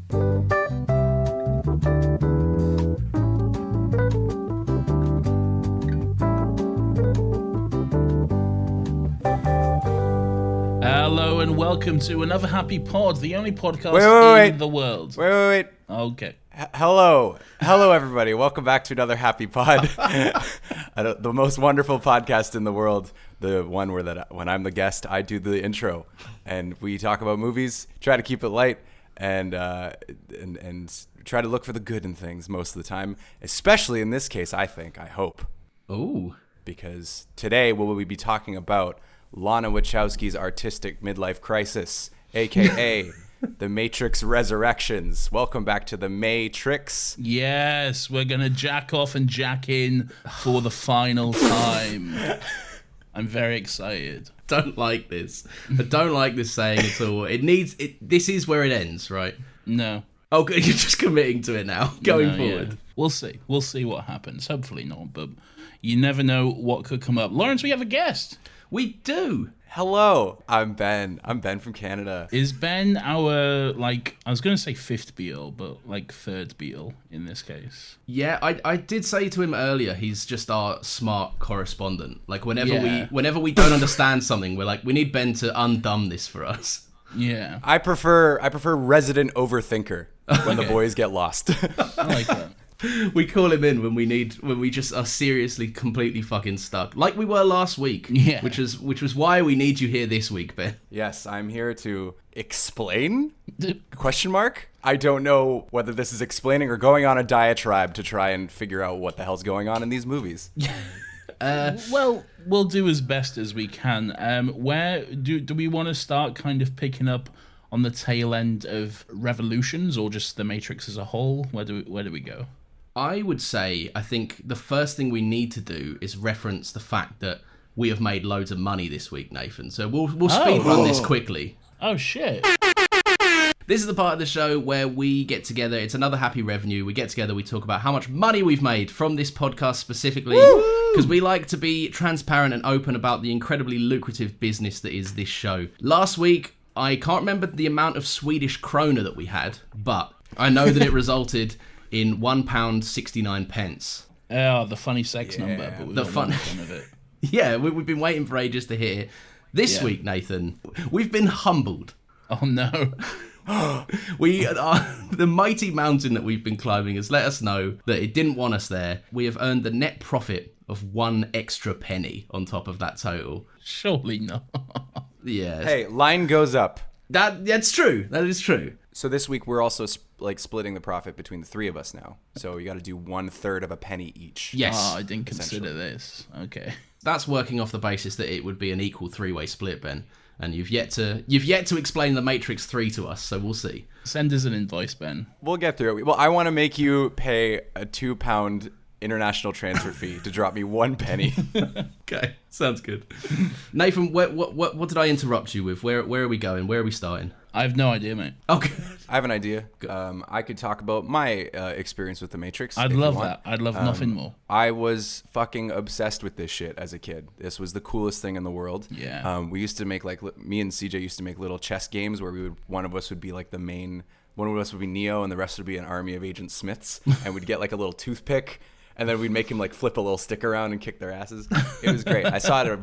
Hello and welcome to another Happy Pod, the only podcast in the world. Wait. Okay. Hello, everybody. Welcome back to another Happy Pod, the most wonderful podcast in the world. The one where when I'm the guest, I do the intro, and we talk about movies. Try to keep it light, and try to look for the good in things most of the time. Especially in this case, I hope. Ooh. Because today we will be talking about Lana Wachowski's artistic midlife crisis, aka The Matrix Resurrections. Welcome back to The Matrix. Yes, we're going to jack off and jack in for the final time. I'm very excited. Don't like this. I don't like this saying at all. This is where it ends, right? No. Oh, good. You're just committing to it now, going forward. Yeah. We'll see. We'll see what happens. Hopefully not, but you never know what could come up. Lawrence, we have a guest. We do. Hello, I'm Ben. I'm Ben from Canada. Is Ben our, I was going to say fifth Beatle, but third Beatle in this case? Yeah, I did say to him earlier, he's just our smart correspondent. Whenever we don't understand something, we're like, we need Ben to undumb this for us. Yeah. I prefer resident overthinker when the boys get lost. I like that. We call him in when we just are seriously completely fucking stuck, like we were last week. Yeah. Which was why we need you here this week, Ben. Yes, I'm here to explain? Question mark? I don't know whether this is explaining or going on a diatribe to try and figure out what the hell's going on in these movies. Well, we'll do as best as we can. Where do we want to start kind of picking up on the tail end of Revolutions, or just The Matrix as a whole? Where do we go? I would say, I think the first thing we need to do is reference the fact that we have made loads of money this week, Nathan. So we'll speed run this quickly. Oh, shit. This is the part of the show where we get together. It's another happy revenue. We get together, we talk about how much money we've made from this podcast specifically, because we like to be transparent and open about the incredibly lucrative business that is this show. Last week, I can't remember the amount of Swedish krona that we had, but I know that it resulted in £1.69. Oh, the funny sex number, but we've fun of it. Yeah, we've been waiting for ages to hear. This week, Nathan, we've been humbled. Oh, no. The mighty mountain that we've been climbing has let us know that it didn't want us there. We have earned the net profit of 1 extra penny on top of that total. Surely not. Yeah. Hey, line goes up. That's true. That is true. So this week we're also splitting the profit between the three of us now. So you got to do 1/3 of a penny each. Yes. Oh, I didn't consider this. Okay. That's working off the basis that it would be an equal 3-way split, Ben. And you've yet to explain the Matrix 3 to us, so we'll see. Send us an invoice, Ben. We'll get through it. Well, I want to make you pay a £2 international transfer fee to drop me 1 penny. Okay, sounds good. Nathan, what did I interrupt you with? Where are we going? Where are we starting? I have no idea, mate. Okay. I have an idea. I could talk about my experience with The Matrix. I'd love that. I'd love nothing more. I was fucking obsessed with this shit as a kid. This was the coolest thing in the world. Yeah. We used to make me and CJ used to make little chess games where one of us would be like the main, one of us would be Neo, and the rest would be an army of Agent Smiths, and we'd get like a little toothpick. And then we'd make him flip a little stick around and kick their asses. It was great. I saw it at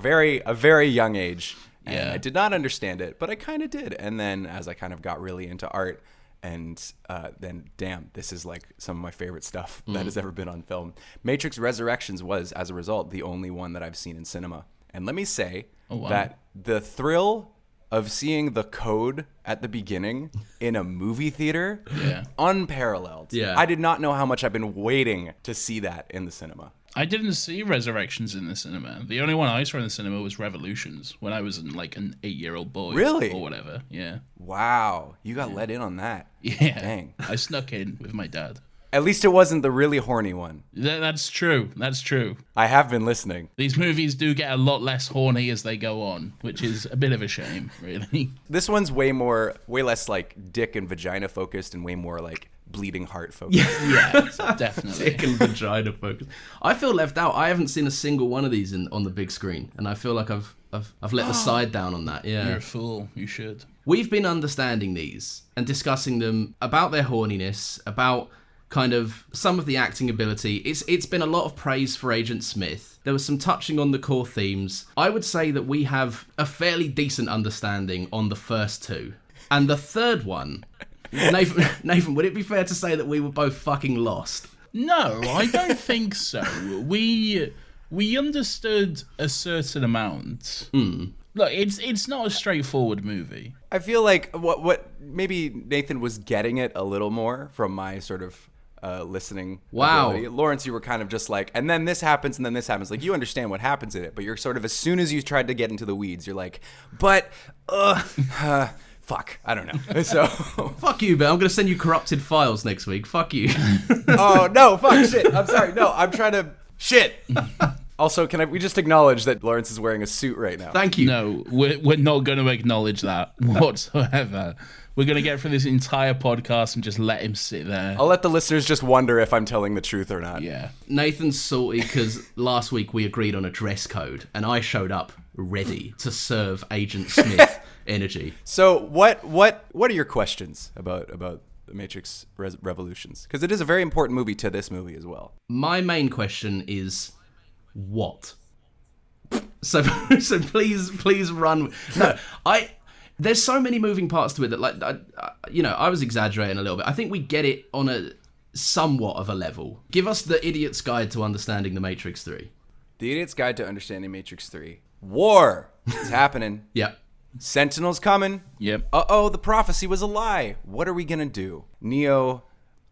a very young age. And yeah. I did not understand it, but I kind of did. And then as I kind of got really into art, and then damn, this is some of my favorite stuff that has ever been on film. Matrix Resurrections was, as a result, the only one that I've seen in cinema. And let me say that the thrill of seeing the code at the beginning in a movie theater, unparalleled. Yeah. I did not know how much I've been waiting to see that in the cinema. I didn't see Resurrections in the cinema. The only one I saw in the cinema was Revolutions when I was an 8-year-old boy. Really? Or whatever, yeah. Wow, you got let in on that. Yeah. Dang. I snuck in with my dad. At least it wasn't the really horny one. That's true. That's true. I have been listening. These movies do get a lot less horny as they go on, which is a bit of a shame, really. This one's way less dick and vagina focused and way more bleeding heart focused. Yeah, definitely. Dick and vagina focused. I feel left out. I haven't seen a single one of these on the big screen, and I feel like I've let the side down on that. Yeah. You're a fool. You should. We've been understanding these and discussing them about their horniness, about kind of some of the acting ability. It's been a lot of praise for Agent Smith. There was some touching on the core themes. I would say that we have a fairly decent understanding on the first two. And the third one, Nathan, would it be fair to say that we were both fucking lost? No, I don't think so. We understood a certain amount. Look, it's not a straightforward movie. I feel like what maybe Nathan was getting it a little more from my sort of listening ability. Lawrence, you were kind of just like, and then this happens, and then this happens. Like, you understand what happens in it, but you're sort of, as soon as you tried to get into the weeds, you're like, but, fuck, I don't know. So fuck you, Ben. I'm going to send you corrupted files next week. Fuck you. Oh, no, fuck, shit. I'm sorry. No, I'm trying to, shit. Also, we just acknowledge that Lawrence is wearing a suit right now? Thank you. No, we're not going to acknowledge that whatsoever. We're going to get through this entire podcast and just let him sit there. I'll let the listeners just wonder if I'm telling the truth or not. Yeah. Nathan's salty because last week we agreed on a dress code and I showed up ready to serve Agent Smith energy. So what are your questions about The Matrix Revolutions? Because it is a very important movie to this movie as well. My main question is, what? So please run. No, there's so many moving parts to it that, like, I was exaggerating a little bit. I think we get it on a somewhat of a level. Give us the idiot's guide to understanding The Matrix 3. The idiot's guide to understanding Matrix 3. War is happening. Yep. Sentinel's coming. Yep. Uh-oh, the prophecy was a lie. What are we gonna do? Neo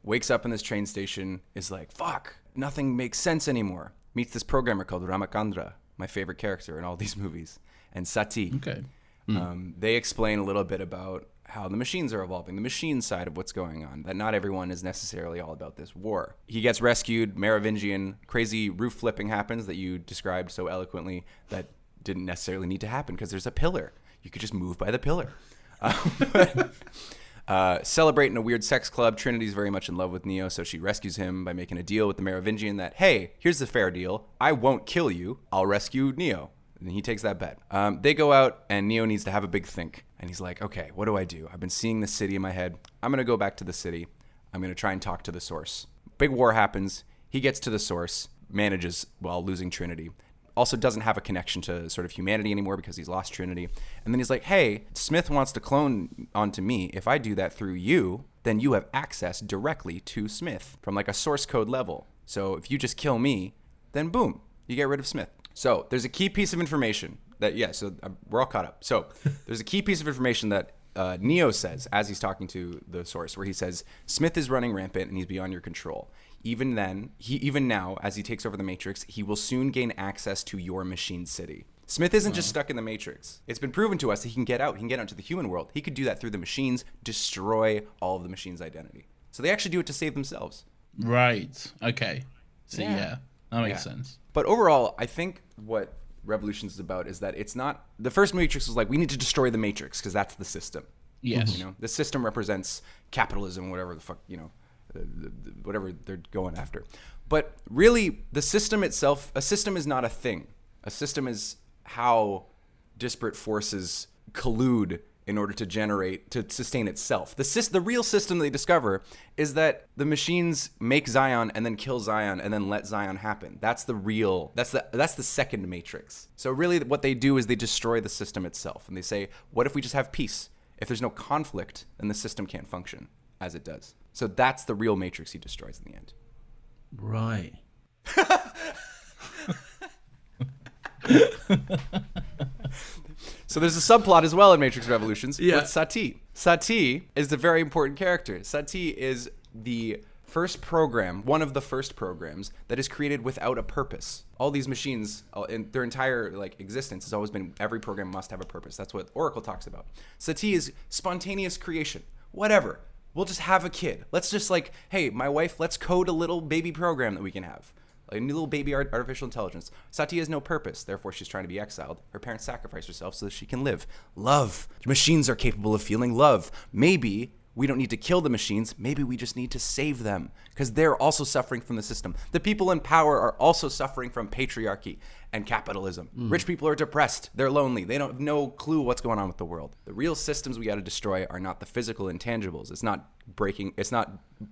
wakes up in this train station, is like, fuck, nothing makes sense anymore. Meets this programmer called Ramachandra, my favorite character in all these movies, and Sati. Okay. They explain a little bit about how the machines are evolving, the machine side of what's going on, that not everyone is necessarily all about this war. He gets rescued, Merovingian, crazy roof flipping happens that you described so eloquently that didn't necessarily need to happen because there's a pillar. You could just move by the pillar. Celebrating a weird sex club, Trinity's very much in love with Neo, so she rescues him by making a deal with the Merovingian that, hey, here's the fair deal. I won't kill you. I'll rescue Neo. And he takes that bet. They go out, and Neo needs to have a big think. And he's like, okay, what do I do? I've been seeing this city in my head. I'm going to go back to the city. I'm going to try and talk to the source. Big war happens. He gets to the source, manages while losing Trinity. Also doesn't have a connection to sort of humanity anymore because he's lost Trinity. And then he's like, hey, Smith wants to clone onto me. If I do that through you, then you have access directly to Smith from like a source code level. So if you just kill me, then boom, you get rid of Smith. So there's a key piece of information that, we're all caught up. So there's a key piece of information that Neo says as he's talking to the source, where he says, Smith is running rampant and he's beyond your control. Even now, as he takes over the Matrix, he will soon gain access to your machine city. Smith isn't just stuck in the Matrix. It's been proven to us that he can get out. He can get out to the human world. He could do that through the machines, destroy all of the machines' identity. So they actually do it to save themselves. Right. Okay. So yeah that makes sense. But overall, I think what Revolutions is about is that it's not... The first Matrix was like, we need to destroy the Matrix because that's the system. Yes. You know, the system represents capitalism, whatever the fuck, whatever they're going after. But really, the system itself, a system is not a thing. A system is how disparate forces collude in order to sustain itself. The real system they discover is that the machines make Zion and then kill Zion and then let Zion happen. That's the second Matrix. So really what they do is they destroy the system itself. And they say, what if we just have peace? If there's no conflict, then the system can't function as it does. So that's the real Matrix he destroys in the end. Right. So there's a subplot as well in Matrix Revolutions Yeah. with Sati. Sati is the very important character. Sati is the first program, one of the first programs that is created without a purpose. All these machines, in their entire existence, has always been, every program must have a purpose. That's what Oracle talks about. Sati is spontaneous creation. Whatever. We'll just have a kid. Let's just hey, my wife, let's code a little baby program that we can have. Like a new little baby artificial intelligence. Sati has no purpose. Therefore, she's trying to be exiled. Her parents sacrifice herself so that she can live. Love. Machines are capable of feeling love. Maybe we don't need to kill the machines. Maybe we just need to save them because they're also suffering from the system. The people in power are also suffering from patriarchy. and capitalism. Rich people are depressed. They're lonely. They don't have no clue what's going on with the world. The real systems we got to destroy are not the physical intangibles. It's not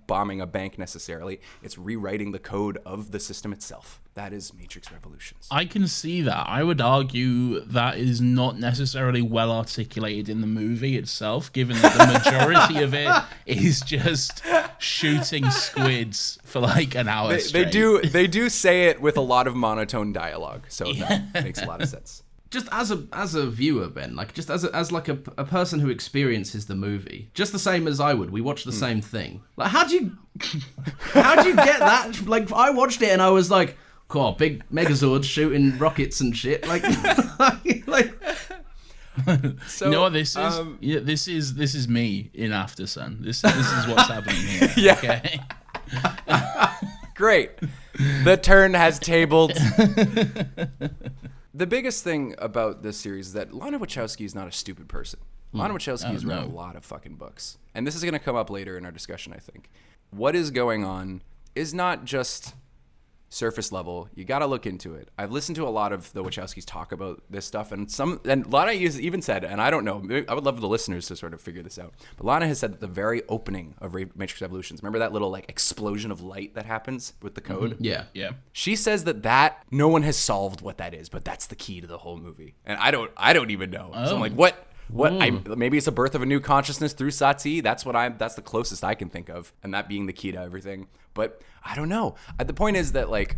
bombing a bank necessarily. It's rewriting the code of the system itself. That is Matrix Revolutions. I can see that. I would argue that is not necessarily well articulated in the movie itself, given that the majority of it is just shooting squids for like an hour straight. They do say it with a lot of monotone dialogue, so that makes a lot of sense. Just as a viewer, Ben, like just as a person who experiences the movie, just the same as I would, we watch the same thing. Like, how'd you get that? Like, I watched it and I was like, cool, big Megazords shooting rockets and shit. Like, So, you know what this is? This is me in Aftersun. This is what's happening here. Yeah. Okay. Great. The turn has tabled. The biggest thing about this series is that Lana Wachowski is not a stupid person. Lana Wachowski has read a lot of fucking books. And this is going to come up later in our discussion, I think. What is going on is not just surface level. You got to look into it. I've listened to a lot of the Wachowskis talk about this stuff, and Lana even said, and I don't know, I would love the listeners to sort of figure this out, but Lana has said that the very opening of Matrix Revolutions, remember that little like explosion of light that happens with the code? yeah. She says that no one has solved what that is, but that's the key to the whole movie. And I don't even know. So I'm like, what? Maybe it's a birth of a new consciousness through Satsi. That's the closest I can think of, and that being the key to everything. But I don't know. The point is that like,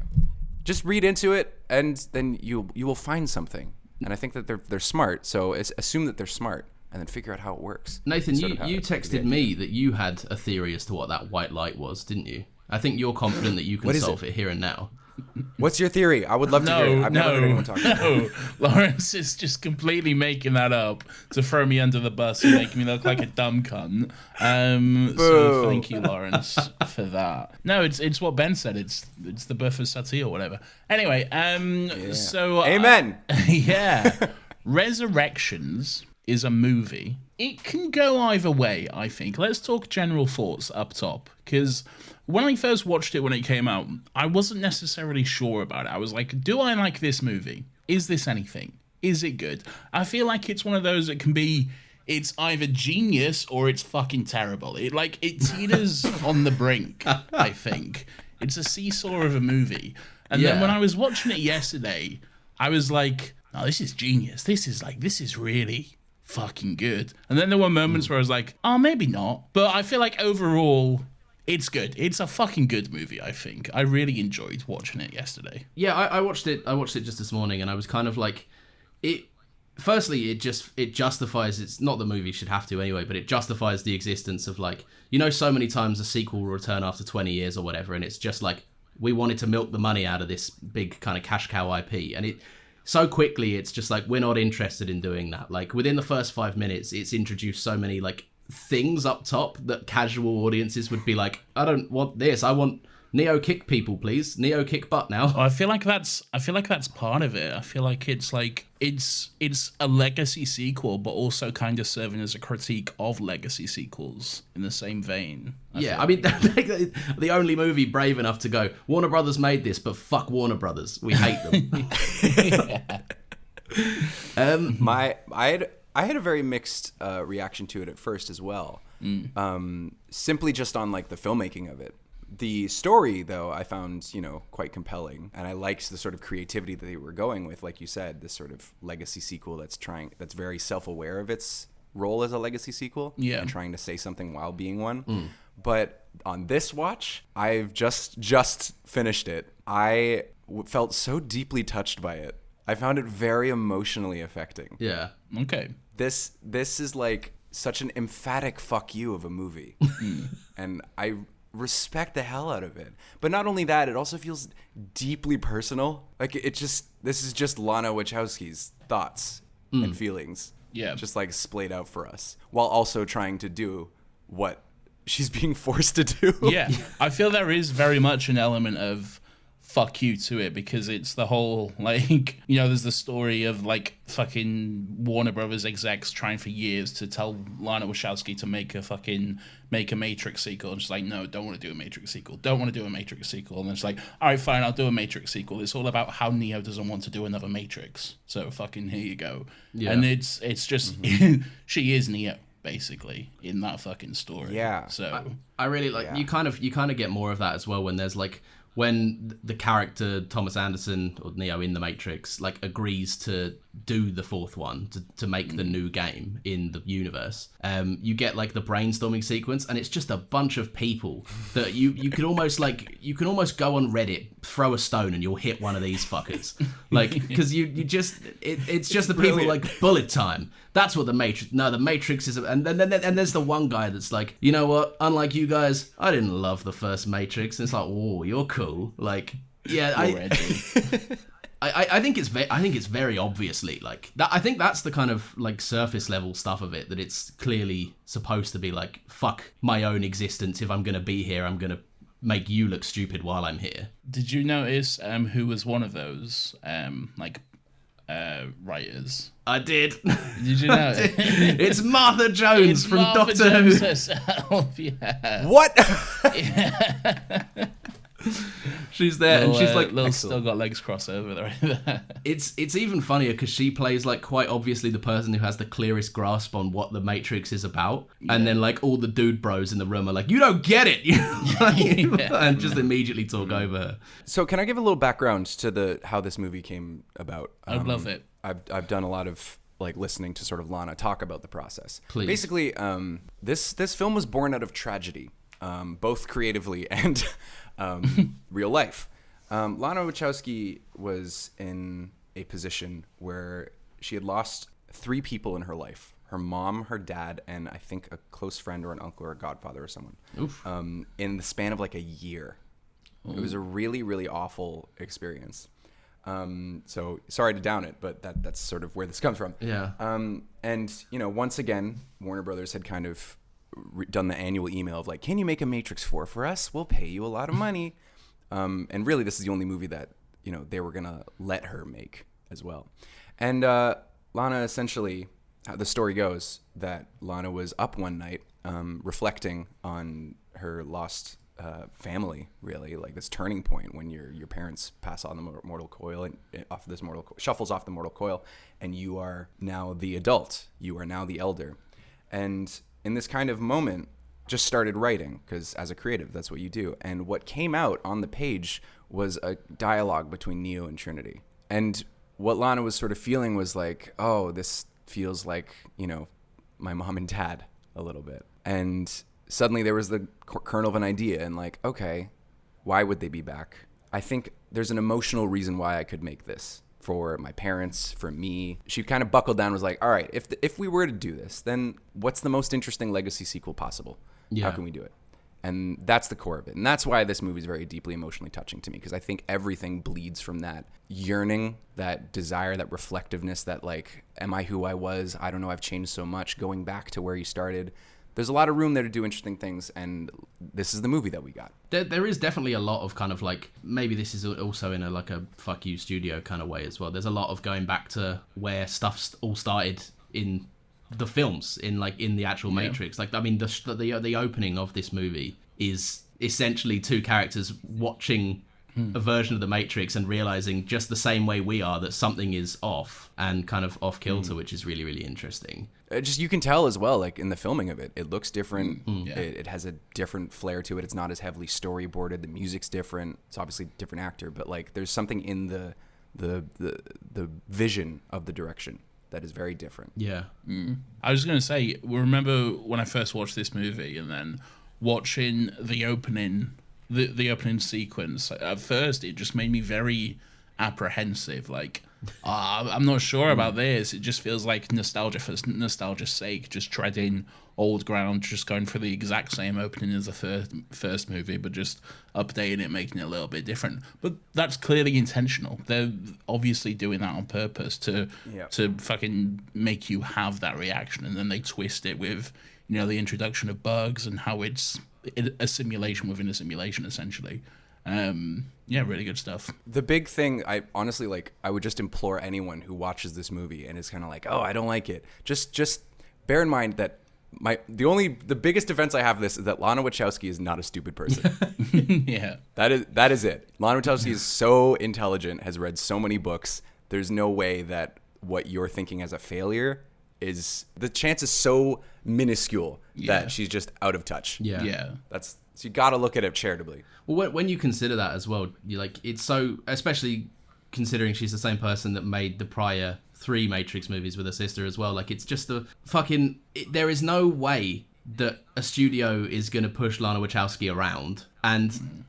just read into it, and then you will find something. And I think that they're smart. So assume that they're smart, and then figure out how it works. Nathan, you texted me that you had a theory as to what that white light was, didn't you? I think you're confident that you can solve it here and now. What's your theory? I would love to hear it. I've never heard anyone talk about it. Lawrence is just completely making that up to throw me under the bus and make me look like a dumb cunt. So thank you, Lawrence, for that. No, it's what Ben said. It's the birth of Sati or whatever. Anyway, so amen. Yeah, Resurrections is a movie. It can go either way, I think. Let's talk general thoughts up top, because when I first watched it when it came out, I wasn't necessarily sure about it. I was like, do I like this movie? Is this anything? Is it good? I feel like it's one of those that can be, it's either genius or it's fucking terrible. It teeters on the brink, I think. It's a seesaw of a movie. And then when I was watching it yesterday, I was like, oh, this is genius. This is really fucking good. And then there were moments where I was like, oh, maybe not. But I feel like overall, it's good. It's a fucking good movie, I think. I really enjoyed watching it yesterday. Yeah, I watched it just this morning, and I was kind of like, firstly, it justifies, it's not the movie should have to anyway, but it justifies the existence of, like, so many times a sequel will return after 20 years or whatever, and it's just like, we wanted to milk the money out of this big kind of cash cow IP, and so quickly it's just like, we're not interested in doing that. Like, within the first 5 minutes, it's introduced so many like things up top that casual audiences would be like, I don't want this, I want Neo kick people, please. Neo kick butt now. I feel like that's part of it. I feel like it's a legacy sequel, but also kind of serving as a critique of legacy sequels in the same vein. I mean, the only movie brave enough to go, Warner Brothers made this, but fuck Warner Brothers. We hate them. I had a very mixed reaction to it at first as well. Simply just on like the filmmaking of it. The story, though, I found, quite compelling, and I liked the sort of creativity that they were going with, like you said, this sort of legacy sequel that's very self-aware of its role as a legacy sequel, and trying to say something while being one. But on this watch, I've just finished it. I felt so deeply touched by it. I found it very emotionally affecting. Yeah. Okay. This is like such an emphatic fuck you of a movie, and I respect the hell out of it. But not only that, it also feels deeply personal. Like this is just Lana Wachowski's thoughts and feelings. Yeah. Just like splayed out for us, while also trying to do what she's being forced to do. Yeah. I feel there is very much an element of fuck you to it, because it's the whole, like, you know, there's the story of like fucking Warner Brothers execs trying for years to tell Lana Wachowski to make a Matrix sequel, and she's like, no, don't want to do a Matrix sequel, and it's like, all right, fine, I'll do a Matrix sequel. It's all about how Neo doesn't want to do another Matrix, so fucking here you go. And it's just she is Neo basically in that fucking story. So I really like you kind of get more of that as well when there's like when the character Thomas Anderson or Neo in the Matrix like agrees to do the fourth one to make the new game in the universe. You get like the brainstorming sequence, and it's just a bunch of people that you could almost go on Reddit, throw a stone, and you'll hit one of these fuckers. Like, because it's just the people like bullet time. That's what the Matrix is. And then there's the one guy that's like, you know what? Unlike you guys, I didn't love the first Matrix. And it's like, oh, you're cool. Like, yeah, I think it's very obviously like that. I think that's the kind of like surface level stuff of it, that it's clearly supposed to be like, fuck my own existence. If I'm gonna be here, I'm gonna make you look stupid while I'm here. Did you notice who was one of those writers? I did. Did you know? It's Martha Jones from Martha Doctor Jones Who. herself, yeah. What? She's there, and she's like, Lil still got legs crossed over there. Right there. It's even funnier because she plays like quite obviously the person who has the clearest grasp on what the Matrix is about, and then like all the dude bros in the room are like, you don't get it, and just immediately talk over her. So can I give a little background to how this movie came about? I'd love it. I've done a lot of like listening to sort of Lana talk about the process. Please. Basically, this film was born out of tragedy, both creatively and real life. Lana Wachowski was in a position where she had lost 3 people in her life: her mom, her dad, and I think a close friend or an uncle or a godfather or someone. In the span of like a year. It was a really, really awful experience. So sorry to down it, but that's sort of where this comes from. Yeah. And you know, once again, Warner Brothers had kind of done the annual email of like, can you make a Matrix 4 for us? We'll pay you a lot of money. And really, this is the only movie that, you know, they were gonna let her make as well. And Lana, essentially, the story goes that Lana was up one night, reflecting on her lost family, really, like this turning point when your parents pass on the mortal coil and shuffles off the mortal coil, and you are now the adult, you are now the elder. And in this kind of moment, just started writing, because as a creative, that's what you do. And what came out on the page was a dialogue between Neo and Trinity. And what Lana was sort of feeling was like, oh, this feels like, you know, my mom and dad a little bit. And suddenly there was the kernel of an idea, and like, okay, why would they be back? I think there's an emotional reason why I could make this. For my parents, for me. She kind of buckled down and was like, all right, if we were to do this, then what's the most interesting legacy sequel possible? Yeah. How can we do it? And that's the core of it. And that's why this movie is very deeply emotionally touching to me, because I think everything bleeds from that yearning, that desire, that reflectiveness, that like, am I who I was? I don't know, I've changed so much. Going back to where you started. There's a lot of room there to do interesting things, and this is the movie that we got. There is definitely a lot of kind of like, maybe this is also in a fuck you studio kind of way as well. There's a lot of going back to where stuff all started in the films, in the actual Matrix. Like, I mean, the opening of this movie is essentially 2 characters watching a version of the Matrix and realizing, just the same way we are, that something is off and kind of off kilter, which is really, really interesting. Just, you can tell as well, like in the filming of it, it looks different. It has a different flair to it. It's not as heavily storyboarded. The music's different. It's obviously a different actor, but like there's something in the vision of the direction that is very different. Yeah. I was going to say, remember when I first watched this movie, and then watching the opening sequence, at first it just made me very apprehensive. Like, I'm not sure about this. It just feels like nostalgia for nostalgia's sake, just treading old ground, just going for the exact same opening as the first movie, but just updating it, making it a little bit different. But that's clearly intentional. They're obviously doing that on purpose to fucking make you have that reaction, and then they twist it with, you know, the introduction of bugs and how it's a simulation within a simulation, essentially. Yeah, really good stuff. The big thing, I honestly, like, I would just implore anyone who watches this movie and is kind of like, oh, I don't like it. Just bear in mind that the biggest defense I have of this is that Lana Wachowski is not a stupid person. Yeah. That is it. Lana Wachowski is so intelligent, has read so many books. There's no way that what you're thinking as a failure is, the chance is so minuscule that she's just out of touch. Yeah. So you got to look at it charitably. Well, when you consider that as well, you like, it's so, especially considering she's the same person that made the prior 3 Matrix movies with her sister as well. Like, it's just there is no way that a studio is going to push Lana Wachowski around. And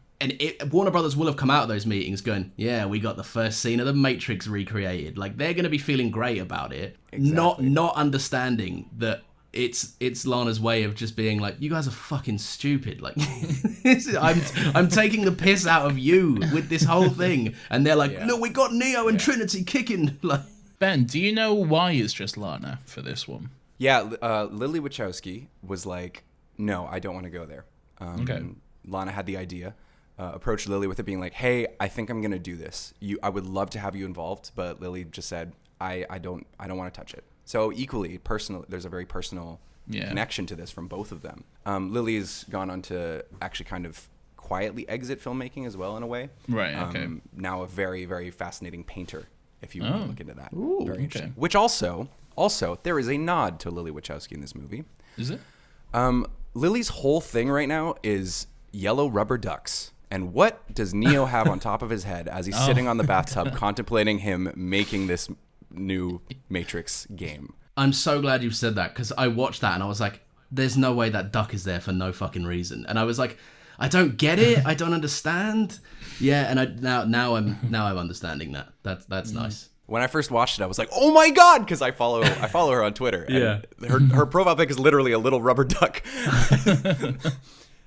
Warner Brothers will have come out of those meetings going, yeah, we got the first scene of the Matrix recreated. Like, they're going to be feeling great about it. Exactly. Not understanding that it's Lana's way of just being like, you guys are fucking stupid. Like, I'm taking the piss out of you with this whole thing. And they're like, no, we got Neo and Trinity kicking. Like, Ben, do you know why it's just Lana for this one? Yeah, Lily Wachowski was like, no, I don't want to go there. Okay. Lana had the idea, approached Lily with it being like, hey, I think I'm going to do this. I would love to have you involved, but Lily just said, I don't want to touch it. So equally personal, there's a very personal connection to this from both of them. Lily's gone on to actually kind of quietly exit filmmaking as well in a way. Right, okay. Now a very, very fascinating painter, if you want to look into that. Ooh, very interesting. okay. Which also, there is a nod to Lily Wachowski in this movie. Is it? Lily's whole thing right now is yellow rubber ducks. And what does Neo have on top of his head as he's sitting on the bathtub contemplating him making this new Matrix game? I'm so glad you said that, because I watched that and I was like, there's no way that duck is there for no fucking reason. And I was like, I don't get it. I don't understand. Yeah, and now I'm understanding that. That's nice. When I first watched it, I was like, "Oh my god!" Because I follow her on Twitter. And her profile pic is literally a little rubber duck. That's brilliant.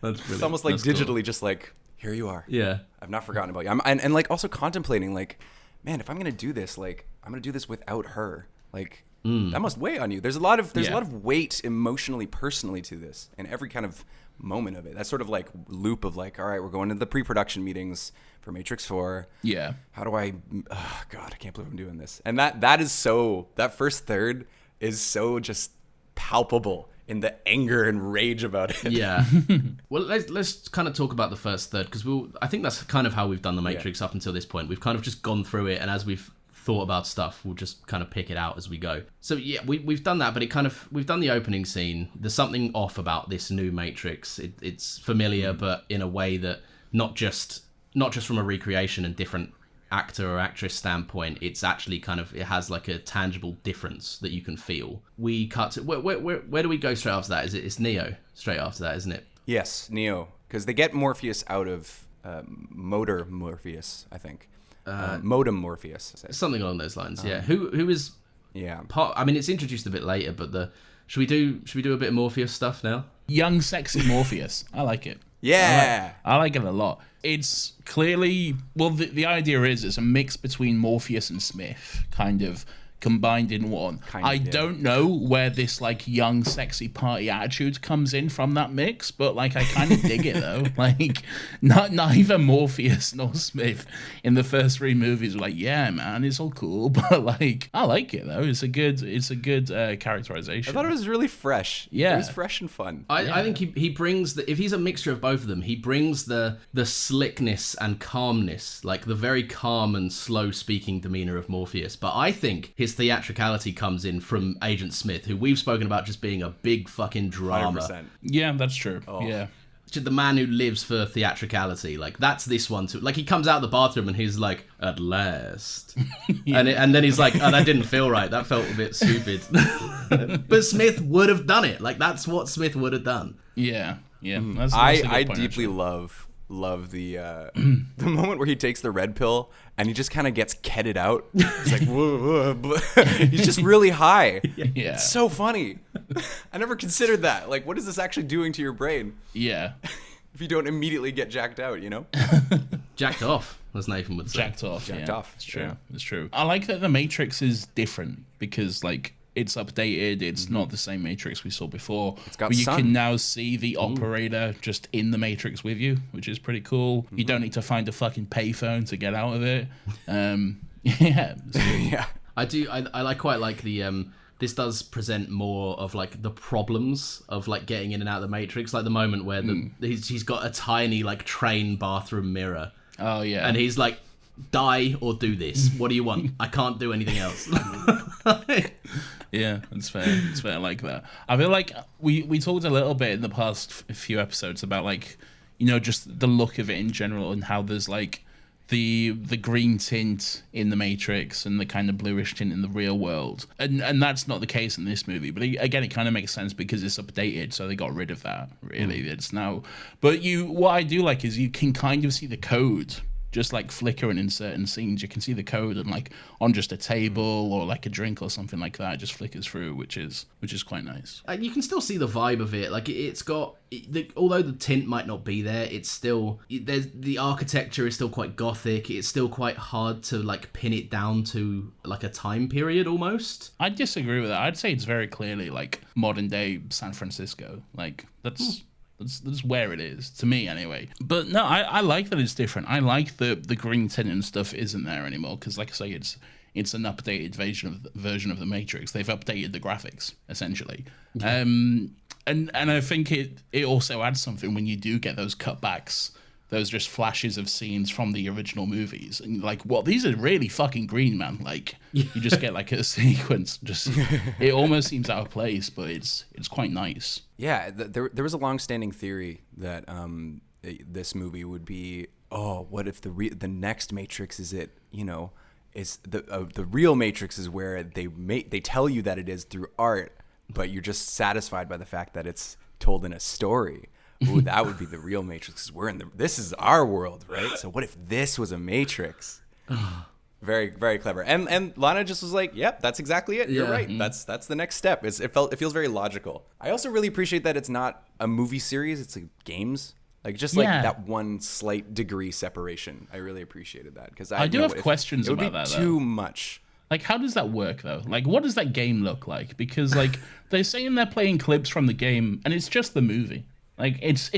It's almost like That's digitally, cool. just like, here you are. Yeah. I've not forgotten about you. And like also contemplating, like, man, if I'm gonna do this, like, I'm gonna do this without her. Like, that must weigh on you. There's a lot of weight emotionally, personally to this, in every kind of moment of it. That sort of like loop of like, all right, we're going to the pre-production meetings for Matrix 4. Yeah. How do I? Oh God, I can't believe I'm doing this. And that is so. That first third is so just palpable in the anger and rage about it. Yeah. Well, let's kind of talk about the first third, because I think that's kind of how we've done the Matrix up until this point. We've kind of just gone through it, and as we've thought about stuff, we'll just kind of pick it out as we go. So yeah, we've done that, but we've done the opening scene. There's something off about this new Matrix. It's familiar, but in a way that not just from a recreation and different actor or actress standpoint, it's actually kind of, it has like a tangible difference that you can feel. We cut to, where do we go straight after that? It's Neo straight after that, isn't it? Yes, Neo, because they get Morpheus out of Motor Morpheus, I think. Modem Morpheus. Something along those lines, yeah. Who is part? I mean, it's introduced a bit later, but should we do a bit of Morpheus stuff now? Young, sexy Morpheus. I like it. Yeah. I like it a lot. It's clearly, well, the idea is it's a mix between Morpheus and Smith, kind of combined in one. I don't know where this like young, sexy party attitude comes in from that mix, but like I kind of dig it though. Like neither Morpheus nor Smith in the first 3 movies were like, yeah, man, it's all cool, but like I like it though. It's a good characterization. I thought it was really fresh. Yeah, it was fresh and fun. I think he brings if he's a mixture of both of them, he brings the slickness and calmness, like the very calm and slow speaking demeanor of Morpheus. But I think his theatricality comes in from Agent Smith, who we've spoken about just being a big fucking drama. 100%. Yeah, that's true. Yeah. The man who lives for theatricality, like that's this one too. Like he comes out of the bathroom and he's like, "At last," and then he's like, "Oh, that didn't feel right. That felt a bit stupid." But Smith would have done it. Like that's what Smith would have done. Yeah. That's a I good point, deeply actually. love the the moment where he takes the red pill and he just kind of gets ketted out. He's like, whoa, whoa. He's just really high. Yeah. It's so funny. I never considered that. Like, what is this actually doing to your brain Yeah. if you don't immediately get jacked out, you know? Jacked off, as Nathan would say. Jacked off. Jacked yeah. off, It's true. yeah. It's true. I like that the Matrix is different because, like, it's updated. It's not the same Matrix we saw before. It's got but you sun. can now see the operator just in the Matrix with you, which is pretty cool. You don't need to find a fucking payphone to get out of it. Yeah. Yeah. I quite like the this does present more of like the problems of like getting in and out of the Matrix, like the moment where he's got a tiny like train bathroom mirror. Oh yeah. And he's like, die or do this. What do you want? I can't do anything else. Yeah, it's fair. It's fair like that. I feel like we talked a little bit in the past few episodes about like, just the look of it in general and how there's like the green tint in the Matrix and the kind of bluish tint in the real world. And that's not the case in this movie. But again, it kind of makes sense because it's updated, so they got rid of that, really. It's now... But what I do like is you can kind of see the code just like flickering in certain scenes. You can see the code and like on just a table or like a drink or something like that, it just flickers through, which is quite nice. And you can still see the vibe of it. Like it's got, although the tint might not be there, it's still the architecture is still quite gothic. It's still quite hard to like pin it down to like a time period almost. I disagree with that. I'd say it's very clearly like modern day San Francisco. Like that's where it is, to me anyway. But no, I like that it's different. I like the green tint and stuff isn't there anymore, because like I say, it's an updated version of the Matrix. They've updated the graphics, essentially. Yeah. And I think it also adds something when you do get those cutbacks, those just flashes of scenes from the original movies. And like, what, these are really fucking green, man. Like, you just get like a sequence, just, it almost seems out of place, but it's quite nice. Yeah, there was a long-standing theory that this movie would be, what if the next Matrix is is the real Matrix is where they tell you that it is through art, but you're just satisfied by the fact that it's told in a story. Ooh, that would be the real Matrix. This is our world, right? So what if this was a Matrix? Very, very clever. And Lana just was like, "Yep, that's exactly it. You're right. That's the next step." It feels very logical. I also really appreciate that it's not a movie series. It's like games. Like just like that one slight degree separation. I really appreciated that, because I do have questions about that. It would be too much. Like, how does that work, though? Like, what does that game look like? Because, like, they're saying they're playing clips from the game, and it's just the movie. Like, it's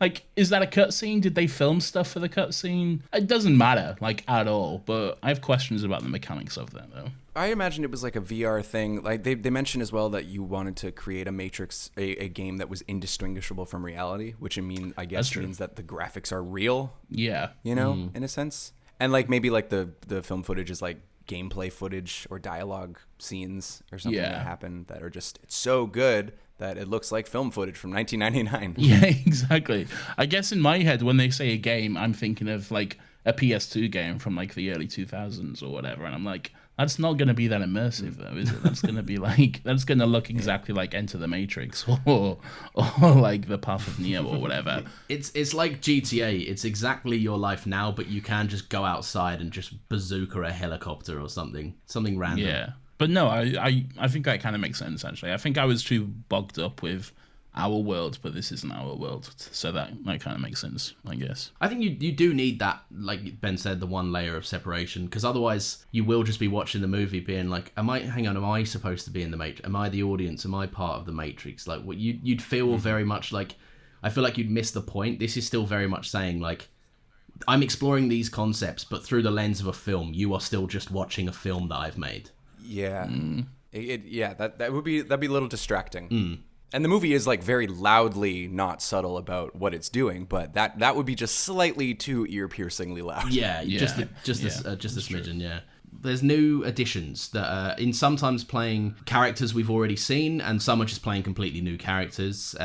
like, is that a cutscene? Did they film stuff for the cutscene? It doesn't matter, like, at all. But I have questions about the mechanics of that, though. I imagine it was like a VR thing. Like, they mentioned as well that you wanted to create a Matrix, a game that was indistinguishable from reality, which means that the graphics are real. Yeah. In a sense. And, like, maybe, like, the film footage is, like, gameplay footage or dialogue scenes or something that happen that are just, it's so good that it looks like film footage from 1999. Yeah, exactly. I guess in my head, when they say a game, I'm thinking of like a PS2 game from like the early 2000s or whatever. And I'm like, that's not going to be that immersive though, is it? That's going to be like, that's going to look exactly like Enter the Matrix or like The Path of Neo or whatever. It's like GTA. It's exactly your life now, but you can just go outside and just bazooka a helicopter or something random. Yeah. But no, I think that kind of makes sense, actually. I think I was too bogged up with our world, but this isn't our world. So that kind of makes sense, I guess. I think you do need that, like Ben said, the one layer of separation, because otherwise you will just be watching the movie being like, am I supposed to be in the Matrix? Am I the audience? Am I part of the Matrix? Like, what you'd feel very much like, I feel like you'd miss the point. This is still very much saying, like, I'm exploring these concepts, but through the lens of a film. You are still just watching a film that I've made. Yeah. That'd be a little distracting. And the movie is like very loudly not subtle about what it's doing, but that would be just slightly too ear-piercingly loud. Just a smidgen. Yeah. There's new additions that are in sometimes playing characters we've already seen, and some are just playing completely new characters.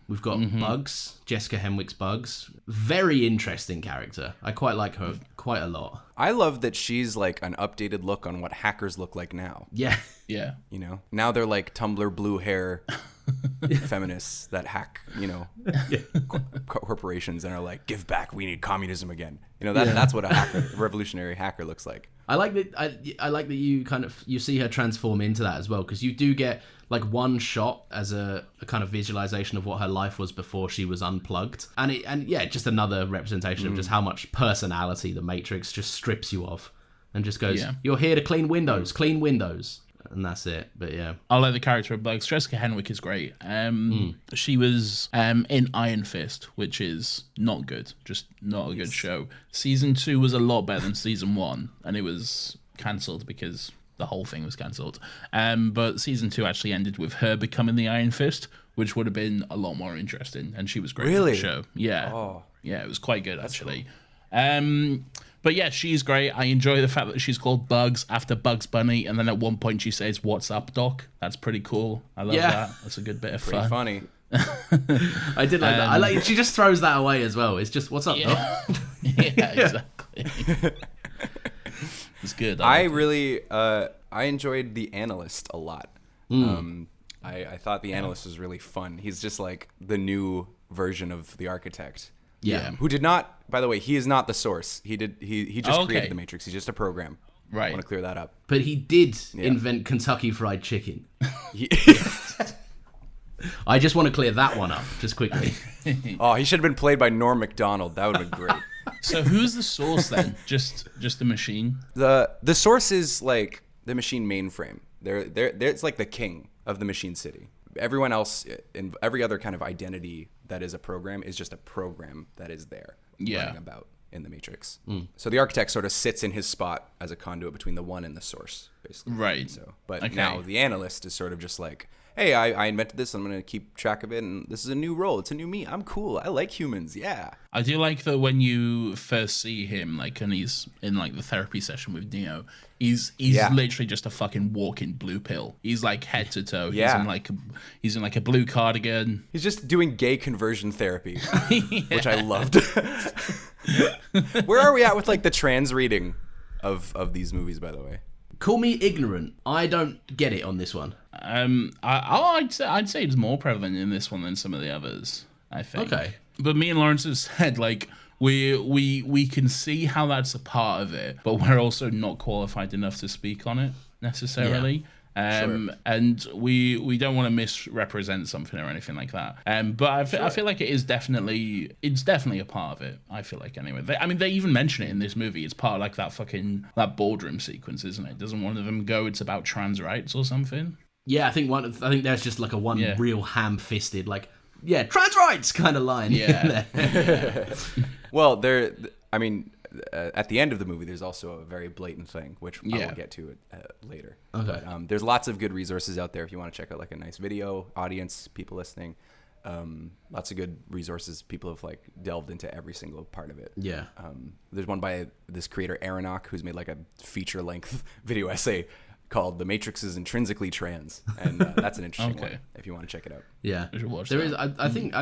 We've got Bugs, Jessica Henwick's Bugs. Very interesting character. I quite like her quite a lot. I love that she's like an updated look on what hackers look like now. Yeah. Yeah. Now they're like Tumblr blue hair feminists that hack, corporations and are like, give back, we need communism again. That's what a revolutionary hacker looks like. I like that you see her transform into that as well, because you do get like one shot as a kind of visualization of what her life was before she was unplugged, and just another representation of just how much personality the Matrix just strips you of and just goes, you're here to clean windows. and that's it. But yeah, I like the character of Bugs. Jessica Henwick is great. She was in Iron Fist, which is not good, just not a good show. Season 2 was a lot better than season 1, and it was cancelled because the whole thing was cancelled. But season 2 actually ended with her becoming the Iron Fist, which would have been a lot more interesting, and she was great in the show. Yeah. Oh. Yeah, it was quite good, actually. Cool. But yeah, she's great. I enjoy the fact that she's called Bugs after Bugs Bunny, and then at one point she says, "What's up, Doc?" That's pretty cool. I love that. That's a good bit of Pretty fun. funny. I did like that. I like she just throws that away as well. It's just, "What's up, Doc?" Yeah, exactly. It's good. I really I enjoyed The Analyst a lot. I thought The Analyst was really fun. He's just like the new version of The Architect. Yeah. Who did not, by the way, he is not the source. He just created the Matrix. He's just a program. Right. I want to clear that up. But he did invent Kentucky Fried Chicken. I just want to clear that one up, just quickly. Oh, he should have been played by Norm Macdonald. That would have been great. So who's the source then? Just the machine? The source is like the machine mainframe. They're it's like the king of the machine city. Everyone else in every other kind of identity that is a program is just a program that is there running about in the Matrix. So the architect sort of sits in his spot as a conduit between the one and the source, basically. Right. So, but now the analyst is sort of just like, hey, I invented this. I'm going to keep track of it. And this is a new role. It's a new me. I'm cool. I like humans. Yeah. I do like that when you first see him, like, and he's in like the therapy session with Neo, he's literally just a fucking walking blue pill. He's like head to toe. He's in like a blue cardigan. He's just doing gay conversion therapy, which I loved. Where are we at with like the trans reading of these movies, by the way? Call me ignorant. I don't get it on this one. I'd say it's more prevalent in this one than some of the others, I think. Okay. But me and Lawrence have said, like, we can see how that's a part of it, but we're also not qualified enough to speak on it necessarily. Sure. And we don't want to misrepresent something or anything like that. But I feel like it's definitely a part of it. I feel like anyway. They even mention it in this movie. It's part of like that boardroom sequence, isn't it? Doesn't one of them go, it's about trans rights or something? Yeah, I think there's just like a real ham-fisted trans rights kind of line. Yeah. Well, at the end of the movie, there's also a very blatant thing, which I will get to later. Okay. But, there's lots of good resources out there if you want to check out like a nice video, audience, people listening. Lots of good resources. People have like delved into every single part of it. Yeah. There's one by this creator Aronach who's made like a feature-length video essay called "The Matrix is Intrinsically Trans," and that's an interesting one if you want to check it out. Yeah, I should watch there that. is. I think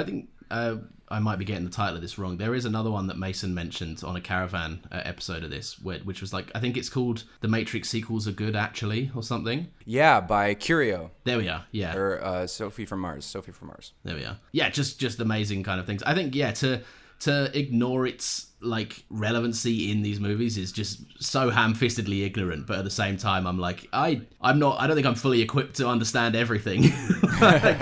I might be getting the title of this wrong. There is another one that Mason mentioned on a Caravan episode of this, which was like, I think it's called "The Matrix Sequels Are Good," actually, or something. Yeah, by Curio. There we are. Yeah. Or Sophie from Mars. There we are. Yeah, just amazing kind of things. I think to ignore its like relevancy in these movies is just so ham-fistedly ignorant, but at the same time I'm like I don't think I'm fully equipped to understand everything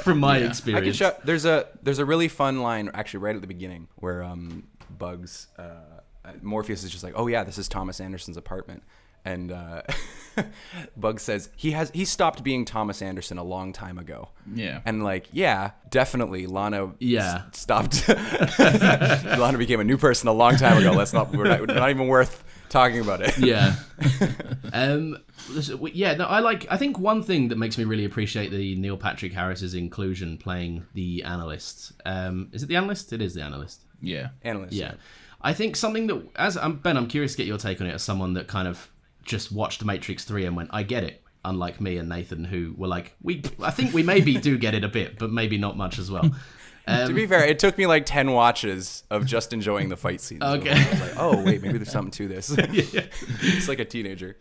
from my experience. There's a really fun line actually right at the beginning where Bugs Morpheus is just like, "Oh yeah, this is Thomas Anderson's apartment." And Bugs says he stopped being Thomas Anderson a long time ago. Yeah. And like, yeah, definitely Lana stopped. Lana became a new person a long time ago. We're not even worth talking about it. Yeah. I think one thing that makes me really appreciate the Neil Patrick Harris's inclusion playing the analyst. Is it the analyst? It is the analyst. Yeah. Analyst. Yeah. I think something that Ben, I'm curious to get your take on it as someone that kind of just watched Matrix 3 and went, I get it. Unlike me and Nathan, who were like, I think we maybe do get it a bit, but maybe not much as well. To be fair, it took me like 10 watches of just enjoying the fight scenes. Okay. I was like, oh, wait, maybe there's something to this. It's like a teenager.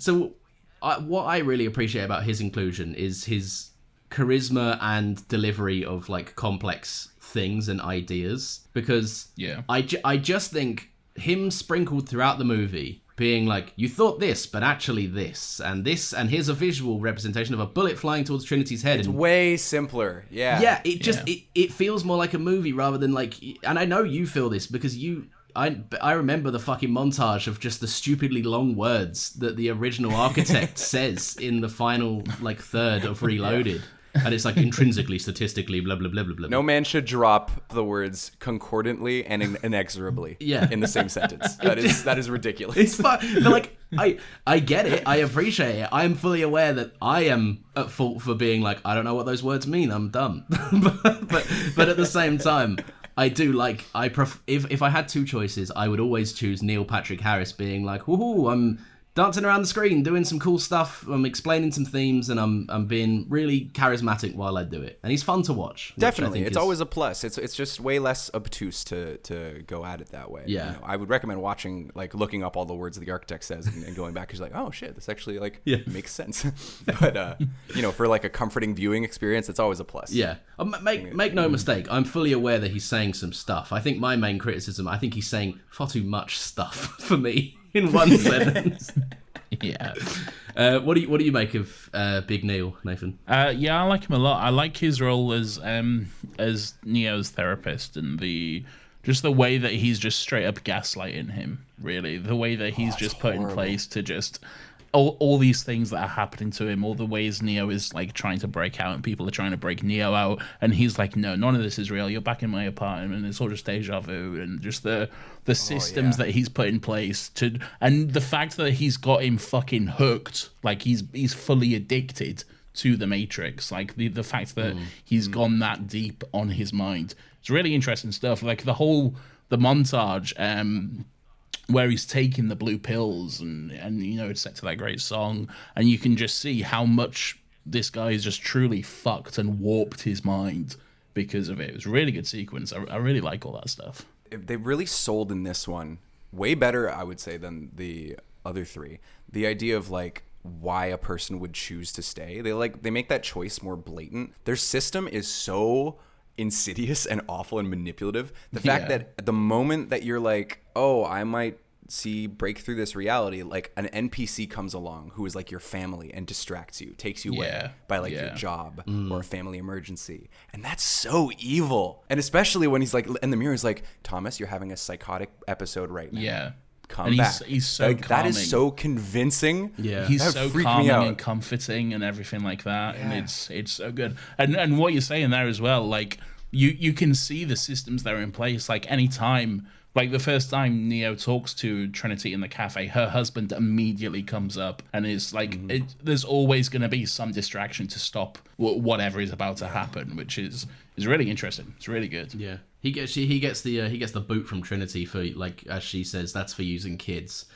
So what I really appreciate about his inclusion is his charisma and delivery of like complex things and ideas. Because I just think him sprinkled throughout the movie being like, you thought this, but actually this, and here's a visual representation of a bullet flying towards Trinity's head. It's way simpler. Yeah. Yeah, it feels more like a movie rather than like, and I know you feel this because you I remember the fucking montage of just the stupidly long words that the original architect says in the final like third of Reloaded. And it's like intrinsically, statistically, blah, blah, blah, blah, blah. No man should drop the words concordantly and inexorably in the same sentence. That is ridiculous. It's fun. But like, I get it. I appreciate it. I am fully aware that I am at fault for being like, I don't know what those words mean. I'm dumb. but at the same time, I do like, if I had two choices, I would always choose Neil Patrick Harris being like, woohoo, I'm dancing around the screen, doing some cool stuff. I'm explaining some themes, and I'm being really charismatic while I do it. And he's fun to watch. Definitely, it's always a plus. It's just way less obtuse to go at it that way. Yeah, you know, I would recommend watching, like looking up all the words the architect says and going back because like, oh shit, this actually like makes sense. But you know, for like a comforting viewing experience, it's always a plus. Yeah, make no mistake. I'm fully aware that he's saying some stuff. I think my main criticism, I think he's saying far too much stuff for me. In one sentence. Yeah. What do you make of Big Neil, Nathan? Yeah, I like him a lot. I like his role as Neo's therapist, and the way that he's just straight up gaslighting him. Really, the way that he's just put in place to just all these things that are happening to him, all the ways Neo is like trying to break out and people are trying to break Neo out, and he's like, no, none of this is real. You're back in my apartment, and it's all just deja vu, and just the systems that he's put in place and the fact that he's got him fucking hooked, like he's fully addicted to the Matrix, like the fact that he's gone that deep on his mind. It's really interesting stuff. Like the montage, where he's taking the blue pills and you know, it's set to that great song, and you can just see how much this guy is just truly fucked and warped his mind because of it. It was a really good sequence. I really like all that stuff. They really sold in this one way better, I would say, than the other three. The idea of like why a person would choose to stay. They make that choice more blatant. Their system is so insidious and awful and manipulative. The fact that at the moment that you're like, oh, I might break through this reality, like an NPC comes along who is like your family and distracts you, takes you away by like your job or a family emergency. And that's so evil. And especially when he's like in the mirror, he's like, Thomas, you're having a psychotic episode right now. Yeah. Come back. He's so like, that is so convincing. Yeah, he's so calming and comforting and everything like that, and it's so good. And what you're saying there as well, like you can see the systems that are in place. Like anytime, like the first time Neo talks to Trinity in the cafe, her husband immediately comes up and is like, there's always going to be some distraction to stop whatever is about to happen, which is really interesting. It's really good. Yeah. He gets the boot from Trinity for, like, as she says, that's for using kids,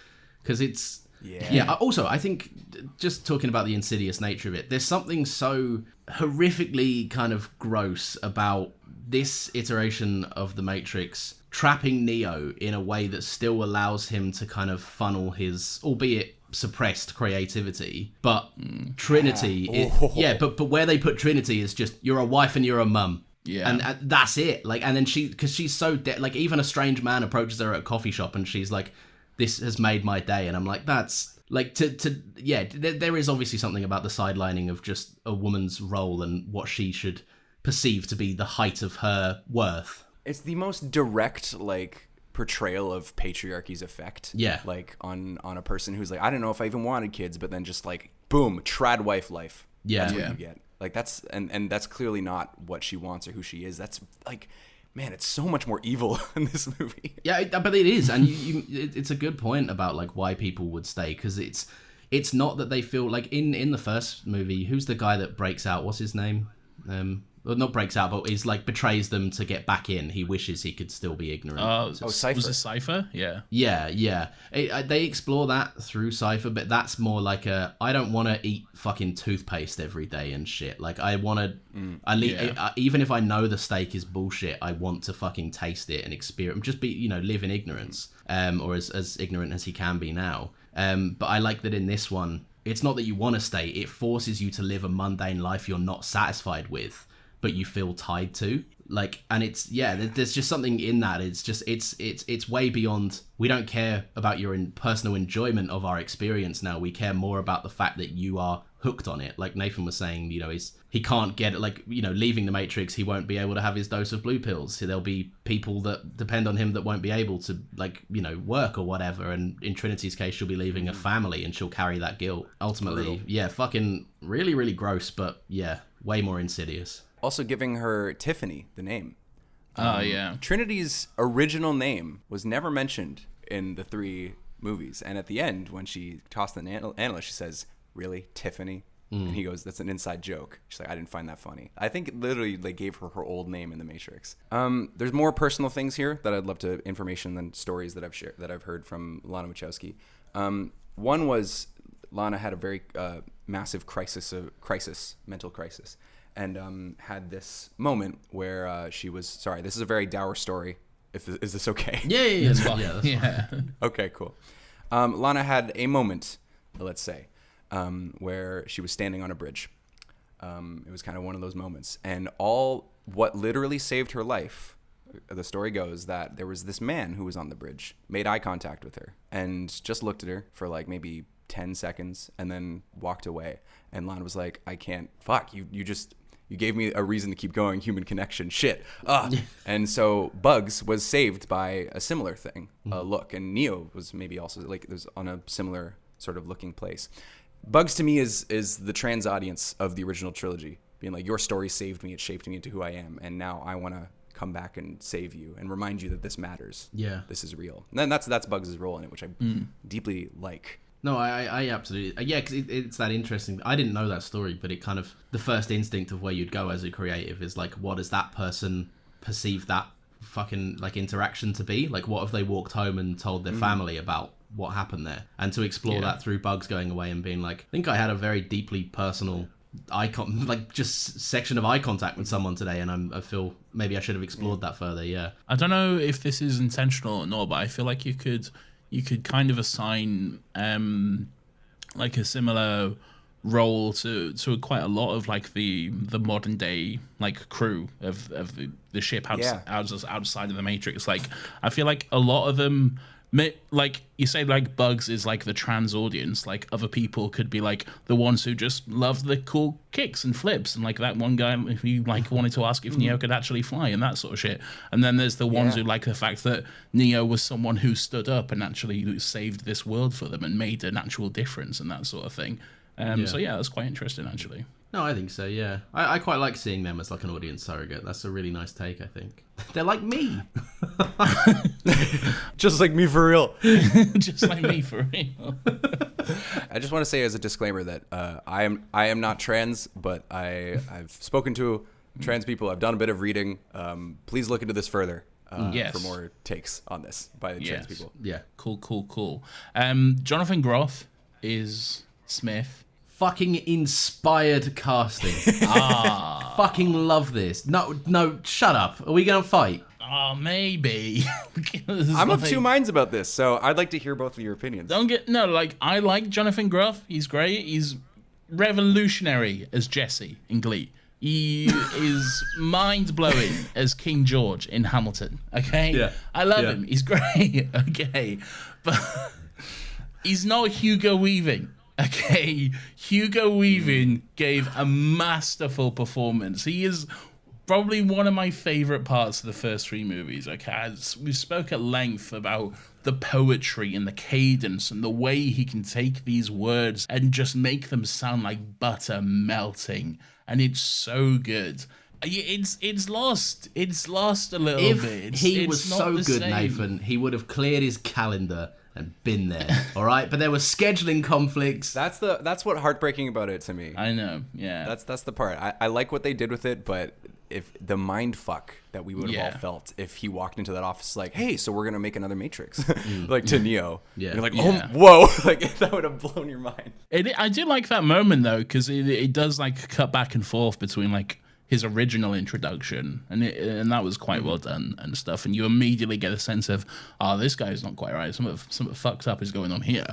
because it's Also, I think just talking about the insidious nature of it, there's something so horrifically kind of gross about this iteration of the Matrix trapping Neo in a way that still allows him to kind of funnel his, albeit suppressed, creativity. But Trinity, but where they put Trinity is just, you're a wife and you're a mum. Yeah, and that's it. Like, and then because she's so like, even a strange man approaches her at a coffee shop, and she's like, "This has made my day." And I'm like, that's like there is obviously something about the sidelining of just a woman's role and what she should perceive to be the height of her worth. It's the most direct like portrayal of patriarchy's effect. Yeah, like on a person who's like, I don't know if I even wanted kids, but then just like boom, trad wife life. Yeah, that's what you get. Like that's and that's clearly not what she wants or who she is. That's like, man, it's so much more evil in this movie. Yeah, but it is, and it's a good point about like why people would stay, because it's not that they feel like in the first movie, who's the guy that breaks out? What's his name? Well, not breaks out, but he's like betrays them to get back in. He wishes he could still be ignorant. Cypher. Was it Cypher? Yeah. Yeah. They explore that through Cypher, but that's more like I don't want to eat fucking toothpaste every day and shit. Like I want to, even if I know the steak is bullshit, I want to fucking taste it and experience, just be, live in ignorance, or as ignorant as he can be now. But I like that in this one, it's not that you want to stay, it forces you to live a mundane life you're not satisfied with, but you feel tied to, like, and it's, there's just something in that. It's just, it's way beyond, we don't care about your personal enjoyment of our experience now. We care more about the fact that you are hooked on it. Like Nathan was saying, he can't get, like, you know, leaving the Matrix, he won't be able to have his dose of blue pills. So there'll be people that depend on him that won't be able to, like, you know, work or whatever. And in Trinity's case, she'll be leaving a family and she'll carry that guilt. Ultimately, brutal. Yeah, fucking really, really gross, but yeah, way more insidious. Also giving her Tiffany, the name. Yeah. Trinity's original name was never mentioned in the 3 movies. And at the end, when she tossed the analyst, she says, "Really, Tiffany?" And he goes, "That's an inside joke." She's like, "I didn't find that funny." I think literally they gave her old name in The Matrix. There's more personal things here that I'd love to information than stories that I've heard from Lana Wachowski. One was Lana had a very massive mental crisis, and had this moment where she was sorry. This is a very dour story. Is this okay? Yeah. That's fine. Okay, cool. Lana had a moment, let's say. Where she was standing on a bridge. It was kind of one of those moments. And what literally saved her life, the story goes that there was this man who was on the bridge, made eye contact with her, and just looked at her for like maybe 10 seconds and then walked away. And Lana was like, "I can't, you gave me a reason to keep going, human connection, shit. And so Bugs was saved by a similar thing, look. And Neo was maybe also, like, there's on a similar sort of looking place. Bugs to me is the trans audience of the original trilogy, being like, your story saved me, it shaped me into who I am, and now I want to come back and save you and remind you that this matters. Yeah, this is real. And then that's Bugs' role in it, which I deeply like. No, I absolutely, yeah, because it's that interesting. I didn't know that story, but it kind of, the first instinct of where you'd go as a creative is like, what does that person perceive that fucking like interaction to be? Like, what if they walked home and told their family about what happened there? And to explore that through Bugs going away and being like, I think I had a very deeply personal section of eye contact with someone today, and I feel maybe I should have explored that further. Yeah, I don't know if this is intentional or not, but I feel like you could kind of assign like a similar role to quite a lot of like the modern day like crew of the ship outside of the Matrix. Like, I feel like a lot of them, like you say, like Bugs is like the trans audience. Like, other people could be like the ones who just love the cool kicks and flips, and like that one guy who like wanted to ask if Neo could actually fly and that sort of shit. And then there's the ones who like the fact that Neo was someone who stood up and actually saved this world for them and made an actual difference and that sort of thing. So yeah, that's quite interesting actually. No, I think so, yeah. I quite like seeing them as like an audience surrogate. That's a really nice take, I think. They're like me. Just like me for real. Just like me for real. I just want to say as a disclaimer that I am not trans, but I've spoken to trans people. I've done a bit of reading. Please look into this further for more takes on this by trans people. Yeah. Cool. Jonathan Groff is Smith. Fucking inspired casting. Fucking love this. No, shut up. Are we gonna fight? Maybe. I'm of two minds about this, so I'd like to hear both of your opinions. I like Jonathan Groff. He's great. He's revolutionary as Jesse in Glee. He is mind-blowing as King George in Hamilton. Okay? Yeah. I love him. He's great. Okay. But he's not Hugo Weaving. Okay, Hugo Weaving gave a masterful performance. He is probably one of my favorite parts of the first 3 movies. Okay, we spoke at length about the poetry and the cadence and the way he can take these words and just make them sound like butter melting, and it's so good. It's lost a little bit. If he was so good, Nathan, he would have cleared his calendar and been there, all right? But there were scheduling conflicts. That's what heartbreaking about it to me. I know, yeah. That's the part. I like what they did with it, but if the mind fuck that we would have all felt if he walked into that office like, hey, so we're gonna make another Matrix, like to Neo. Yeah. You're like, oh, whoa, like that would have blown your mind. I do like that moment though, because it does like cut back and forth between like his original introduction, and that was quite well done and stuff, and you immediately get a sense of, this guy's not quite right, something fucked up is going on here.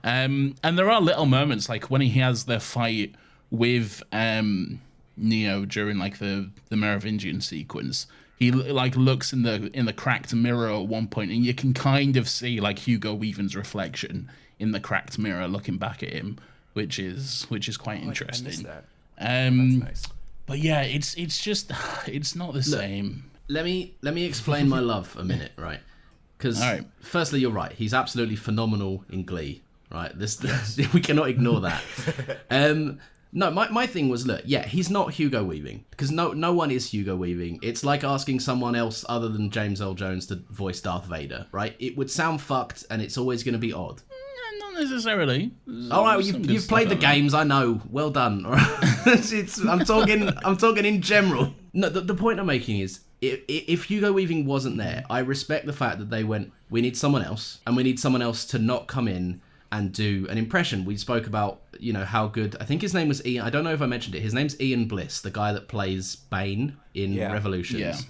And there are little moments like when he has the fight with Neo during like the Merovingian sequence. He like looks in the cracked mirror at one point, and you can kind of see like Hugo Weaving's reflection in the cracked mirror looking back at him, which is quite interesting. I missed that. That's nice. But yeah, it's just it's not the same. Let me explain my love a minute, right? Because firstly, you're right. He's absolutely phenomenal in Glee, right? This we cannot ignore that. No, my thing was, look, yeah, he's not Hugo Weaving, because no one is Hugo Weaving. It's like asking someone else other than James Earl Jones to voice Darth Vader, right? It would sound fucked, and it's always going to be odd. Not necessarily. All right, you've played the games, I know. Well done. All right? I'm talking in general. No, the point I'm making is, if Hugo Weaving wasn't there, I respect the fact that they went, we need someone else, and we need someone else to not come in and do an impression. We spoke about, how good, I think his name was Ian, I don't know if I mentioned it, his name's Ian Bliss, the guy that plays Bane in Revolutions.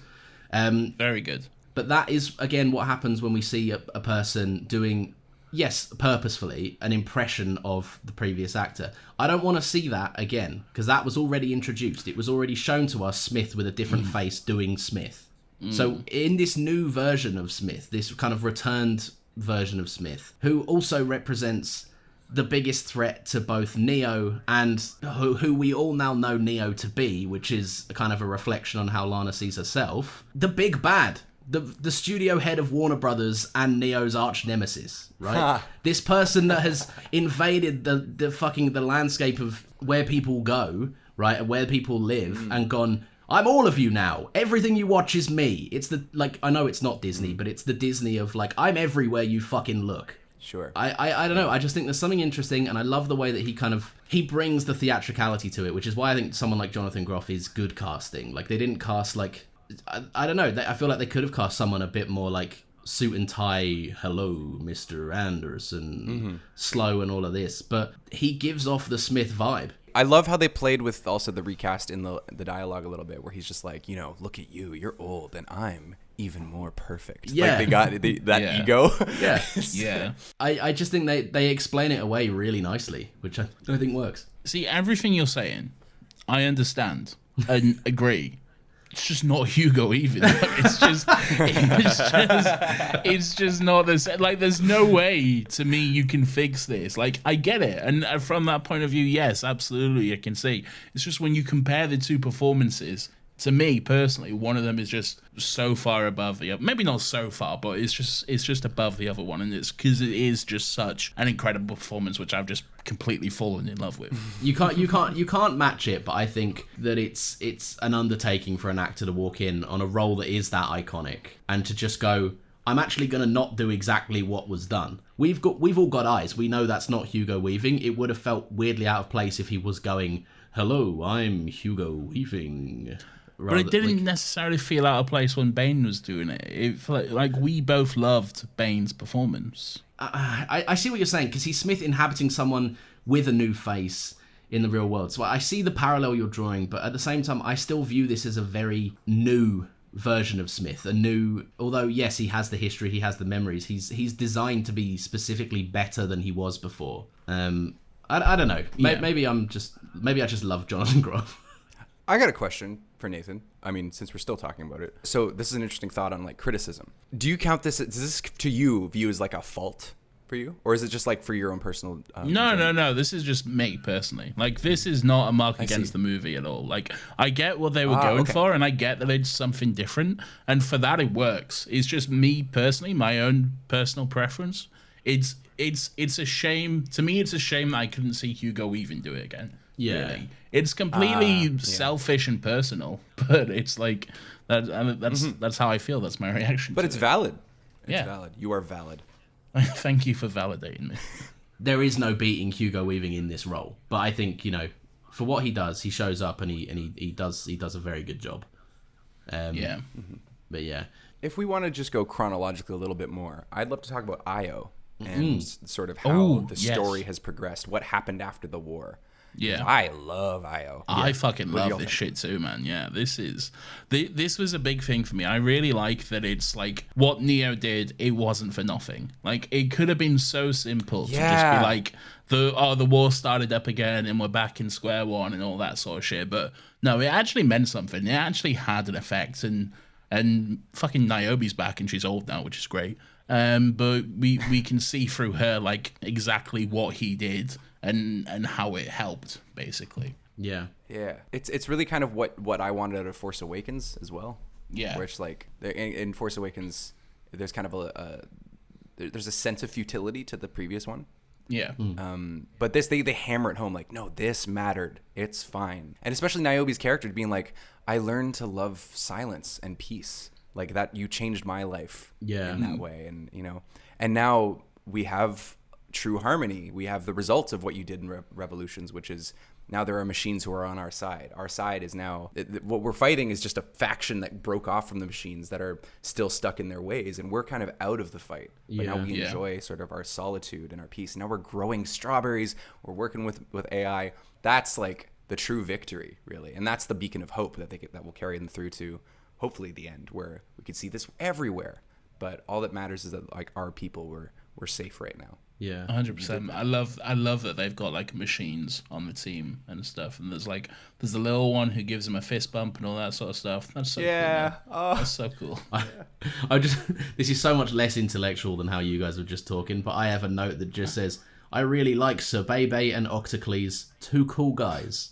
Yeah. Very good. But that is, again, what happens when we see a person doing, yes, purposefully, an impression of the previous actor. I don't want to see that again, because that was already introduced. It was already shown to us Smith with a different face doing Smith. So in this new version of Smith, this kind of returned version of Smith, who also represents the biggest threat to both Neo and who we all now know Neo to be, which is kind of a reflection on how Lana sees herself, the big bad, the studio head of Warner Brothers and Neo's arch nemesis, right? This person that has invaded the landscape of where people go, right, and where people live, and gone, I'm all of you now. Everything you watch is me. It's I know it's not Disney, but it's the Disney of, I'm everywhere you fucking look. Sure. I don't know. I just think there's something interesting, and I love the way that he brings the theatricality to it, which is why I think someone like Jonathan Groff is good casting. They didn't cast, I don't know. I feel like they could have cast someone a bit more suit and tie, hello, Mr. Anderson, slow and all of this. But he gives off the Smith vibe. I love how they played with also the recast in the dialogue a little bit, where he's just look at you, you're old, and I'm even more perfect. Yeah. They got that ego. Yeah. Yeah. I just think they explain it away really nicely, which I think works. See, everything you're saying, I understand and agree. It's just not Hugo Weaving. It's just not this. There's no way to me you can fix this. I get it, and from that point of view, yes, absolutely, I can see. It's just when you compare the two performances, to me personally, one of them is just so far above the other. Maybe not so far, but it's just above the other one, and it's because it is just such an incredible performance, which I've just completely fallen in love with. You can't match it, but I think that it's an undertaking for an actor to walk in on a role that is that iconic and to just go, I'm actually going to not do exactly what was done. We've all got eyes. We know that's not Hugo Weaving. It would have felt weirdly out of place if he was going, hello, I'm Hugo Weaving. But it didn't necessarily feel out of place when Bane was doing it. It felt like we both loved Bane's performance. I see what you're saying, because he's Smith inhabiting someone with a new face in the real world. So I see the parallel you're drawing, but at the same time, I still view this as a very new version of Smith. Although yes, he has the history, he has the memories. He's designed to be specifically better than he was before. I don't know. Yeah. Maybe I just love Jonathan Groff. I got a question for Nathan. I mean, since we're still talking about it. So this is an interesting thought on criticism. Do you count this, does this to you view as a fault for you? Or is it just for your own personal... No. This is just me personally. This is not a mark against the movie at all. I get what they were going for, and I get that it's something different. And for that, it works. It's just me personally, my own personal preference. It's a shame. To me, it's a shame that I couldn't see Hugo Weaving do it again. Yeah. Really. It's completely selfish and personal, but it's that's how I feel. That's my reaction. But it's valid. It's Yeah. valid. You are valid. Thank you for validating me. There is no beating Hugo Weaving in this role, but I think for what he does, he shows up and he does a very good job. Yeah. But yeah, if we want to just go chronologically a little bit more, I'd love to talk about Io and sort of how the story has progressed. What happened after the war? Yeah, I love Io. I fucking love this shit too, man. Yeah, this was a big thing for me. I really like that it's what Neo did. It wasn't for nothing. It could have been so simple to just be the war started up again and we're back in square one and all that sort of shit. But no, it actually meant something. It actually had an effect, and fucking Niobe's back and she's old now, which is great. But we can see through her exactly what he did and how it helped, basically. yeah. Yeah, it's really kind of what I wanted out of Force Awakens as well. Yeah. Which like in Force Awakens, there's kind of there's a sense of futility to the previous one. Yeah. But this they hammer it home like, no, this mattered. It's fine. And especially Niobe's character being like, I learned to love silence and peace. Like that, you changed my life in that way. And, you know, and now we have true harmony. We have the results of what you did in Revolutions, which is now there are machines who are on our side. Our side is now, what we're fighting is just a faction that broke off from the machines that are still stuck in their ways. And we're kind of out of the fight. But now we enjoy sort of our solitude and our peace. Now we're growing strawberries. We're working with AI. That's like the true victory, really. And that's the beacon of hope that will carry them through to hopefully the end, where we could see this everywhere. But all that matters is that like our people we're safe right now. Yeah, 100%. I love that they've got like machines on the team and stuff, and there's the little one who gives him a fist bump and all that sort of stuff. That's so cool. Man. That's so cool. This is so much less intellectual than how you guys were just talking, but I have a note that just says, I really like Sir Bebe and Octocles, two cool guys.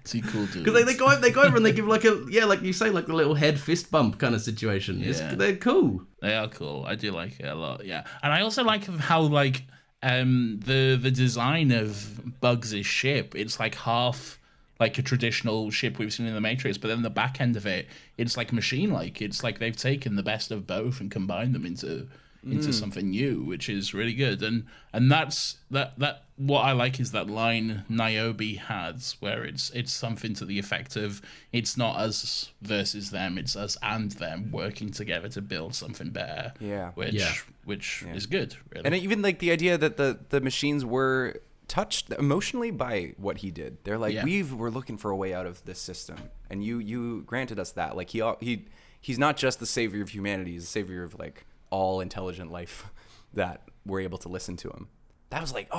Too cool, dude. Because they go over and they give like like you say, like the little head fist bump kind of situation. Yeah. They're cool. They are cool. I do like it a lot. Yeah, and I also like how like the design of Bugs' ship. It's like half like a traditional ship we've seen in the Matrix, but then the back end of it, it's like machine-like. It's like they've taken the best of both and combined them into something new, which is really good. And that's that what I like is that line Niobe has, where it's something to the effect of, it's not us versus them, it's us and them working together to build something better. Which is good, really. And even like the idea that the machines were touched emotionally by what he did. They're like, we're looking for a way out of this system, and you granted us that. Like he's not just the savior of humanity, he's the savior of like all intelligent life that we're able to listen to him. That was like,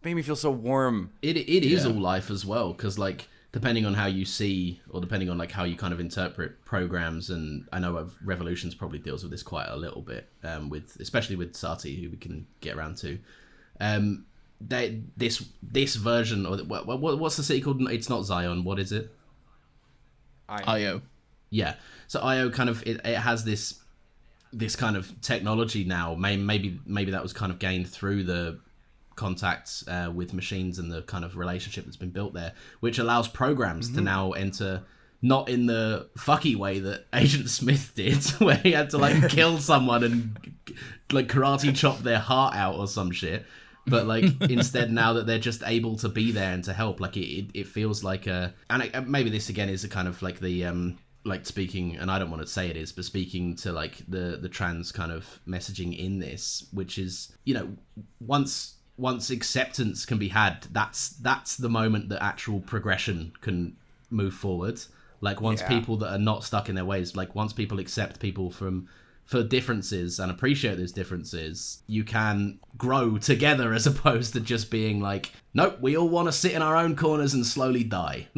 made me feel so warm. It is all life as well, because like depending on how you see, or depending on like how you kind of interpret programs, and I know Revolutions probably deals with this quite a little bit, especially with Sati, who we can get around to. This version, or what's the city called? It's not Zion. What is it? Io. Yeah. So Io kind of it has this kind of technology now. Maybe that was kind of gained through the contacts with machines and the kind of relationship that's been built there, which allows programs to now enter, not in the fucky way that Agent Smith did, where he had to like kill someone and like karate chop their heart out or some shit. But like instead, now that they're just able to be there and to help, like it feels like maybe this again is a kind of like the like speaking, and I don't want to say it is, but speaking to like the trans kind of messaging in this, which is, you know, once acceptance can be had, that's the moment that actual progression can move forward. Like once people that are not stuck in their ways, like once people accept people for differences and appreciate those differences, you can grow together, as opposed to just being like, nope, we all want to sit in our own corners and slowly die.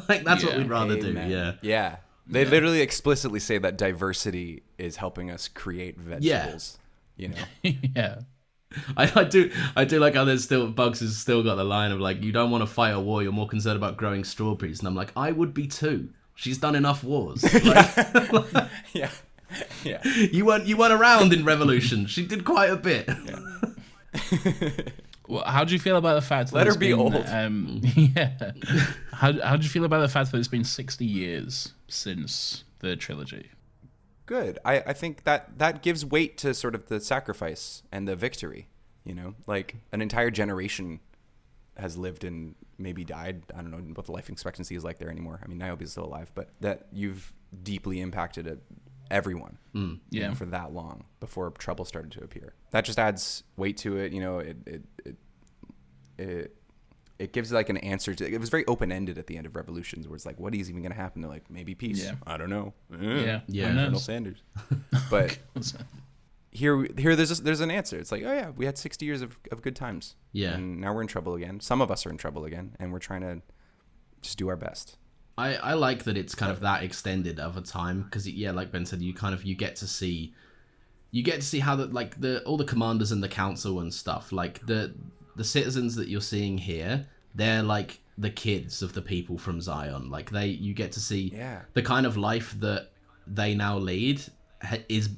Like that's what we'd rather do. Yeah. They literally explicitly say that diversity is helping us create vegetables. You know? Yeah. I do like how there's still, Bugs has still got the line of like, you don't want to fight a war, you're more concerned about growing strawberries. And I'm like, I would be too. She's done enough wars. Like, yeah. You weren't around in Revolution. She did quite a bit. Well, how do you feel about the fact that let her be old? Yeah. How do you feel about the fact that it's been 60 years since the trilogy? Good. I think that gives weight to sort of the sacrifice and the victory. You know, like an entire generation has lived and maybe died. I don't know what the life expectancy is like there anymore. I mean, Niobe's still alive, but that you've deeply impacted everyone you know, for that long before trouble started to appear. That just adds weight to it. You know, it gives like an answer to it. Was very open-ended at the end of Revolutions, where it's like, what is even going to happen? They're like, maybe peace. I don't know. Colonel Sanders. But here there's an answer. It's like, oh yeah, we had 60 years of good times. Yeah. And now we're in trouble again. Some of us are in trouble again, and we're trying to just do our best. I like that it's kind of that extended of a time, because like Ben said, you get to see how all the commanders and the council and stuff, like the the citizens that you're seeing here, they're like the kids of the people from Zion. Like you get to see the kind of life that they now lead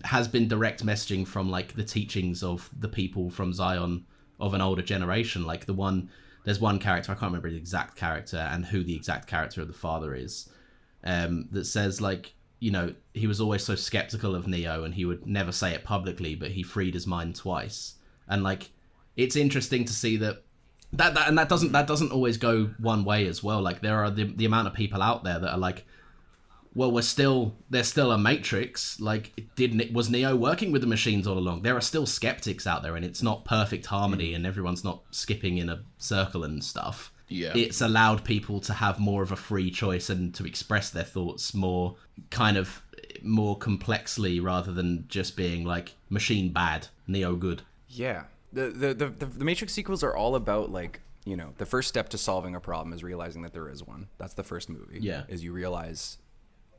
has been direct messaging from like the teachings of the people from Zion of an older generation. Like there's one character, I can't remember the exact character and who the exact character of the father is, that says like, you know, he was always so skeptical of Neo and he would never say it publicly, but he freed his mind twice. And like, it's interesting to see that doesn't always go one way as well. Like there are the amount of people out there that are like, well, there's still a Matrix. Like, was Neo working with the machines all along? There are still skeptics out there, and it's not perfect harmony, and everyone's not skipping in a circle and stuff. Yeah, it's allowed people to have more of a free choice and to express their thoughts more complexly, rather than just being like machine bad, Neo good. Yeah, the Matrix sequels are all about like, you know, the first step to solving a problem is realizing that there is one. That's the first movie. Yeah, is you realize,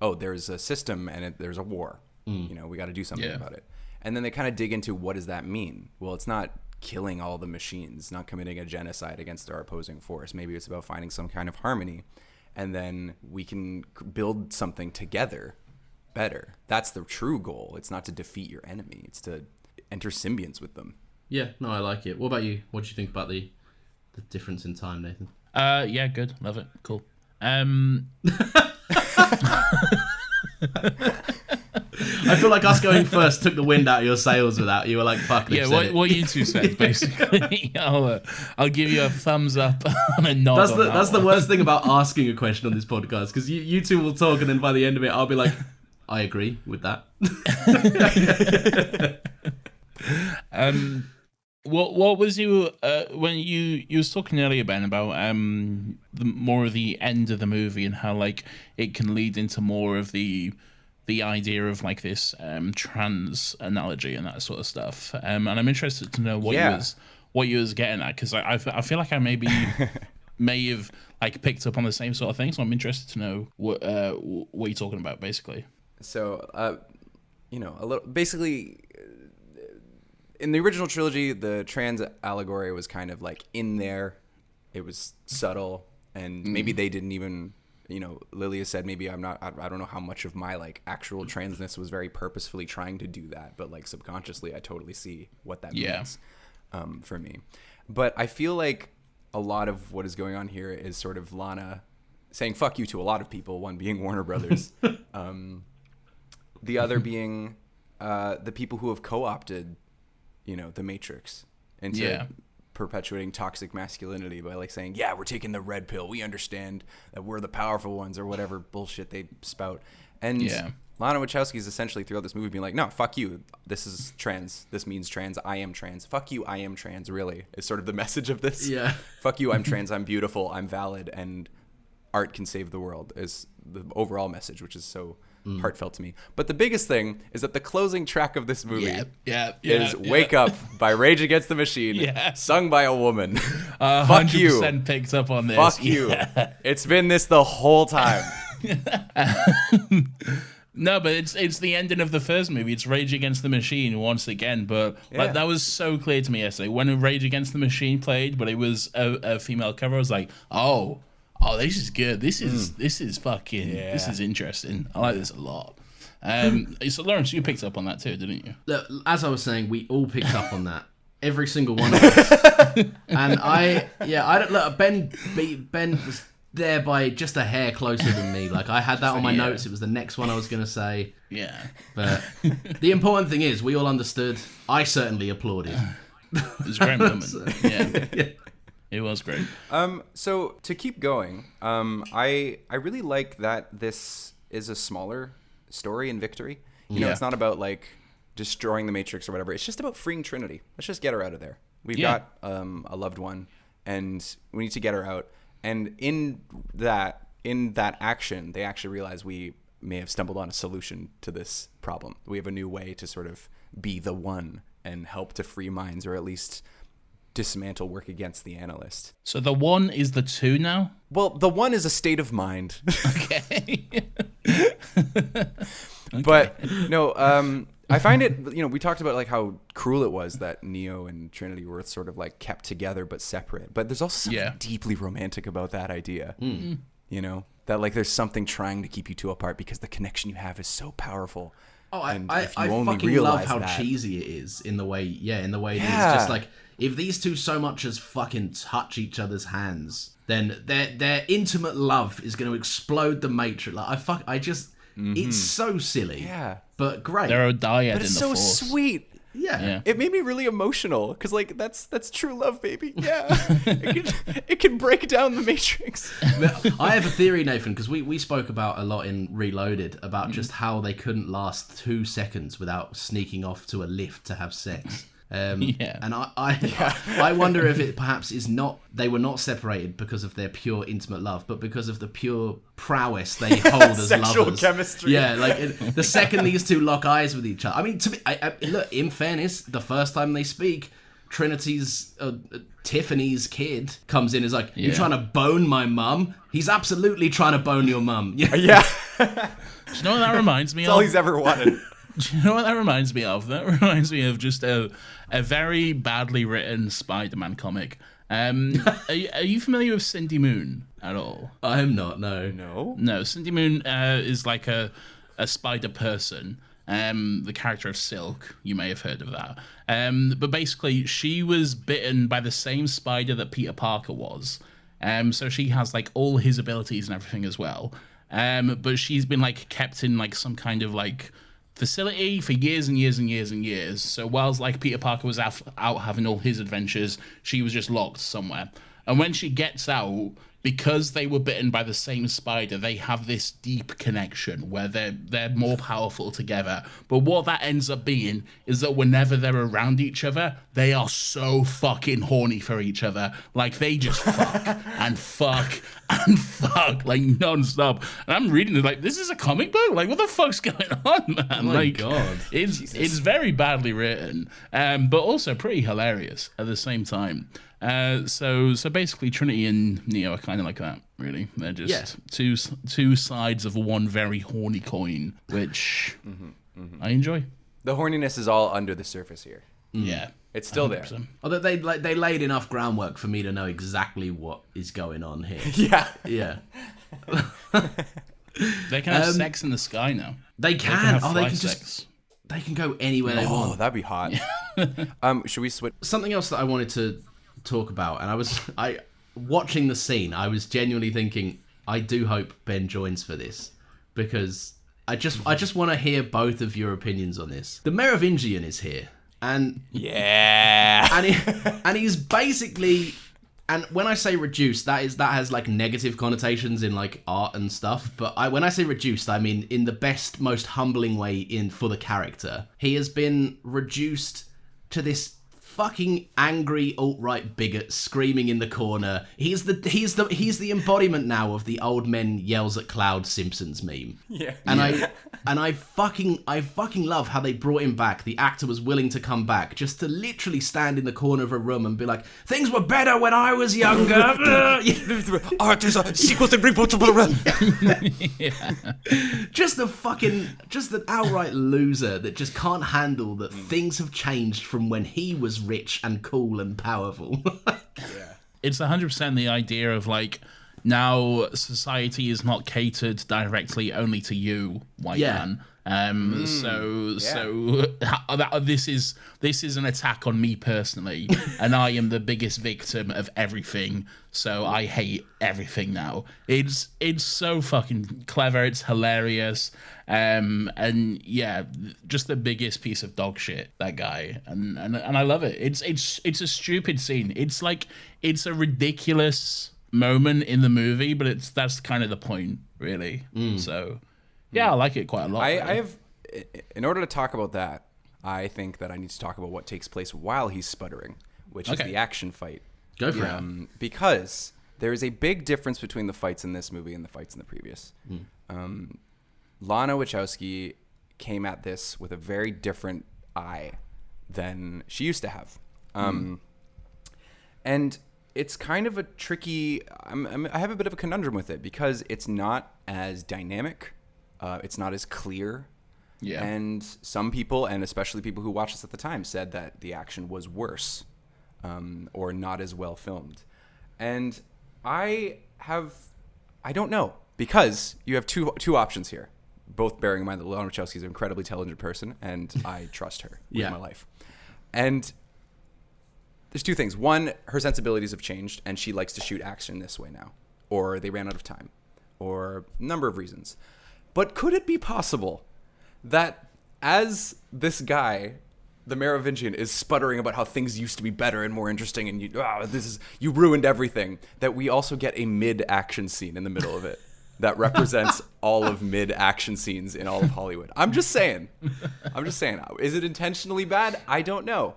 oh, there's a system and there's a war. You know, we got to do something about it. And then they kind of dig into, what does that mean? Well, it's not killing all the machines, not committing a genocide against our opposing force. Maybe it's about finding some kind of harmony, and then we can build something together better. That's the true goal. It's not to defeat your enemy. It's to enter symbionts with them. Yeah, no, I like it. What about you? What do you think about the difference in time, Nathan? Yeah, good. Love it. Cool. I feel like us going first took the wind out of your sails with that. You were like, fuck this. Yeah, what you two said, basically. I'll give you a thumbs up and a nod. That's the worst thing about asking a question on this podcast, because you two will talk, and then by the end of it, I'll be like, I agree with that. What was you when you was talking earlier, Ben, about more of the end of the movie and how like it can lead into more of the idea of like this trans analogy and that sort of stuff, and I'm interested to know what you was getting at, because I feel like I may have like picked up on the same sort of thing, so I'm interested to know what you're talking about, basically. So you know, a little basically. In the original trilogy, the trans allegory was kind of like in there. It was subtle, and maybe they didn't even, you know, Lilia said maybe I don't know how much of my like actual transness was very purposefully trying to do that, but like subconsciously I totally see what that means for me. But I feel like a lot of what is going on here is sort of Lana saying fuck you to a lot of people, one being Warner Brothers, the other being the people who have co-opted, you know, the Matrix into perpetuating toxic masculinity by like saying, yeah, we're taking the red pill. We understand that we're the powerful ones, or whatever bullshit they spout. And Lana Wachowski is essentially throughout this movie being like, no, fuck you. This is trans. This means trans. I am trans. Fuck you. I am trans, really, is sort of the message of this. Yeah. Fuck you. I'm trans. I'm beautiful. I'm valid. And art can save the world is the overall message, which is so heartfelt to me. But the biggest thing is that the closing track of this movie is Wake Up by Rage Against the Machine, sung by a woman. Fuck you. 100% picked up on this. Fuck you. It's been this the whole time. No, but it's the ending of the first movie. It's Rage Against the Machine once again, but like, that was so clear to me yesterday. When Rage Against the Machine played, but it was a female cover, I was like, oh, this is good. This is fucking. This is interesting. I like this a lot. So Lawrence, you picked up on that too, didn't you? As I was saying, we all picked up on that. Every single one of us. And I don't look. Ben was there by just a hair closer than me. Like, I had that on my notes. It was the next one I was gonna say. Yeah. But the important thing is, we all understood. I certainly applauded. It was a great moment. Yeah. It was great. So to keep going, I really like that this is a smaller story in Victory. You know, it's not about like destroying the Matrix or whatever. It's just about freeing Trinity. Let's just get her out of there. We've got a loved one, and we need to get her out. And in that action, they actually realize we may have stumbled on a solution to this problem. We have a new way to sort of be the one and help to free minds, or at least dismantle work against the analyst. So the one is the two now? Well, the one is a state of mind. Okay. But no, I find it, we talked about like how cruel it was that Neo and Trinity were sort of like kept together but separate. But there's also something deeply romantic about that idea. That like there's something trying to keep you two apart because the connection you have is so powerful. Oh, I fucking love how cheesy it is in the way it's just like, if these two so much as fucking touch each other's hands, then their intimate love is going to explode the Matrix. Like it's so silly, but great. They're a dyad, but it's in the so Force. sweet. Yeah. It made me really emotional because like that's true love, baby. Yeah, it can break down the Matrix. I have a theory, Nathan, because we spoke about a lot in Reloaded about just how they couldn't last 2 seconds without sneaking off to a lift to have sex. And I wonder if it perhaps is not, they were not separated because of their pure intimate love, but because of the pure prowess they hold as sexual lovers. chemistry. Yeah, like the second these two lock eyes with each other. I mean, to me, look, in fairness, the first time they speak, Trinity's Tiffany's kid comes in, is like, "You trying to bone my mum?" He's absolutely trying to bone your mum. Yeah. Do you know what that reminds me of? That's all he's ever wanted. Do you know what that reminds me of? That reminds me of just a very badly written Spider-Man comic. Are you familiar with Cindy Moon at all? I'm not, no. No, Cindy Moon is like a spider person. The character of Silk, you may have heard of that. But basically, she was bitten by the same spider that Peter Parker was. So she has like all his abilities and everything as well. But she's been like kept in like some kind of like facility for years and years and years and years. So whilst like Peter Parker was out having all his adventures, she was just locked somewhere. And when she gets out, because they were bitten by the same spider, they have this deep connection where they're more powerful together. But what that ends up being is that whenever they're around each other, they are so fucking horny for each other. Like, they just fuck and fuck and fuck, like, non-stop. And I'm reading it like, this is a comic book? Like, what the fuck's going on, man? Oh my God. It's very badly written, but also pretty hilarious at the same time. So basically, Trinity and Neo are kind of like that, really. They're just two sides of one very horny coin, which I enjoy. The horniness is all under the surface here. Yeah, it's still 100%. there. Although they laid enough groundwork for me to know exactly what is going on here. Yeah. They can have sex in the sky now. They can. They can sex. They can go anywhere they want. Oh, that'd be hot. Should we switch? Something else that I wanted to talk about, and I watching the scene, I was genuinely thinking, I do hope Ben joins for this, because I just want to hear both of your opinions on this. The Merovingian is here, and and he's basically, and when I say reduced, that has like negative connotations in like art and stuff, but when I say reduced, I mean in the best, most humbling way for the character. He has been reduced to this fucking angry alt-right bigot screaming in the corner. He's the embodiment now of the old men yells at cloud Simpsons meme. Yeah. And I fucking love how they brought him back. The actor was willing to come back just to literally stand in the corner of a room and be like, "Things were better when I was younger." Art is a sequel to Just an outright loser that just can't handle that things have changed from when he was rich and cool and powerful. It's 100% the idea of like, now society is not catered directly only to you, white man. So this is an attack on me personally, and I am the biggest victim of everything. So I hate everything now. It's so fucking clever. It's hilarious. And yeah, just the biggest piece of dog shit, that guy. And I love it. It's a stupid scene. It's a ridiculous moment in the movie, but that's kind of the point, really. So yeah, I like it quite a lot. I have, in order to talk about that, I think that I need to talk about what takes place while he's sputtering, which is the action fight. Go for it. Because there is a big difference between the fights in this movie and the fights in the previous. Lana Wachowski came at this with a very different eye than she used to have. And it's kind of a tricky, I have a bit of a conundrum with it because it's not as dynamic. It's not as clear. Yeah. And some people, and especially people who watched this at the time, said that the action was worse or not as well filmed. And I don't know, because you have two options here, both bearing in mind that Lana Wachowski is an incredibly talented person, and I trust her with my life. And there's two things. One, her sensibilities have changed, and she likes to shoot action this way now, or they ran out of time, or a number of reasons. But could it be possible that as this guy, the Merovingian, is sputtering about how things used to be better and more interesting, and you ruined everything, that we also get a mid-action scene in the middle of it that represents all of mid-action scenes in all of Hollywood? I'm just saying. Is it intentionally bad? I don't know.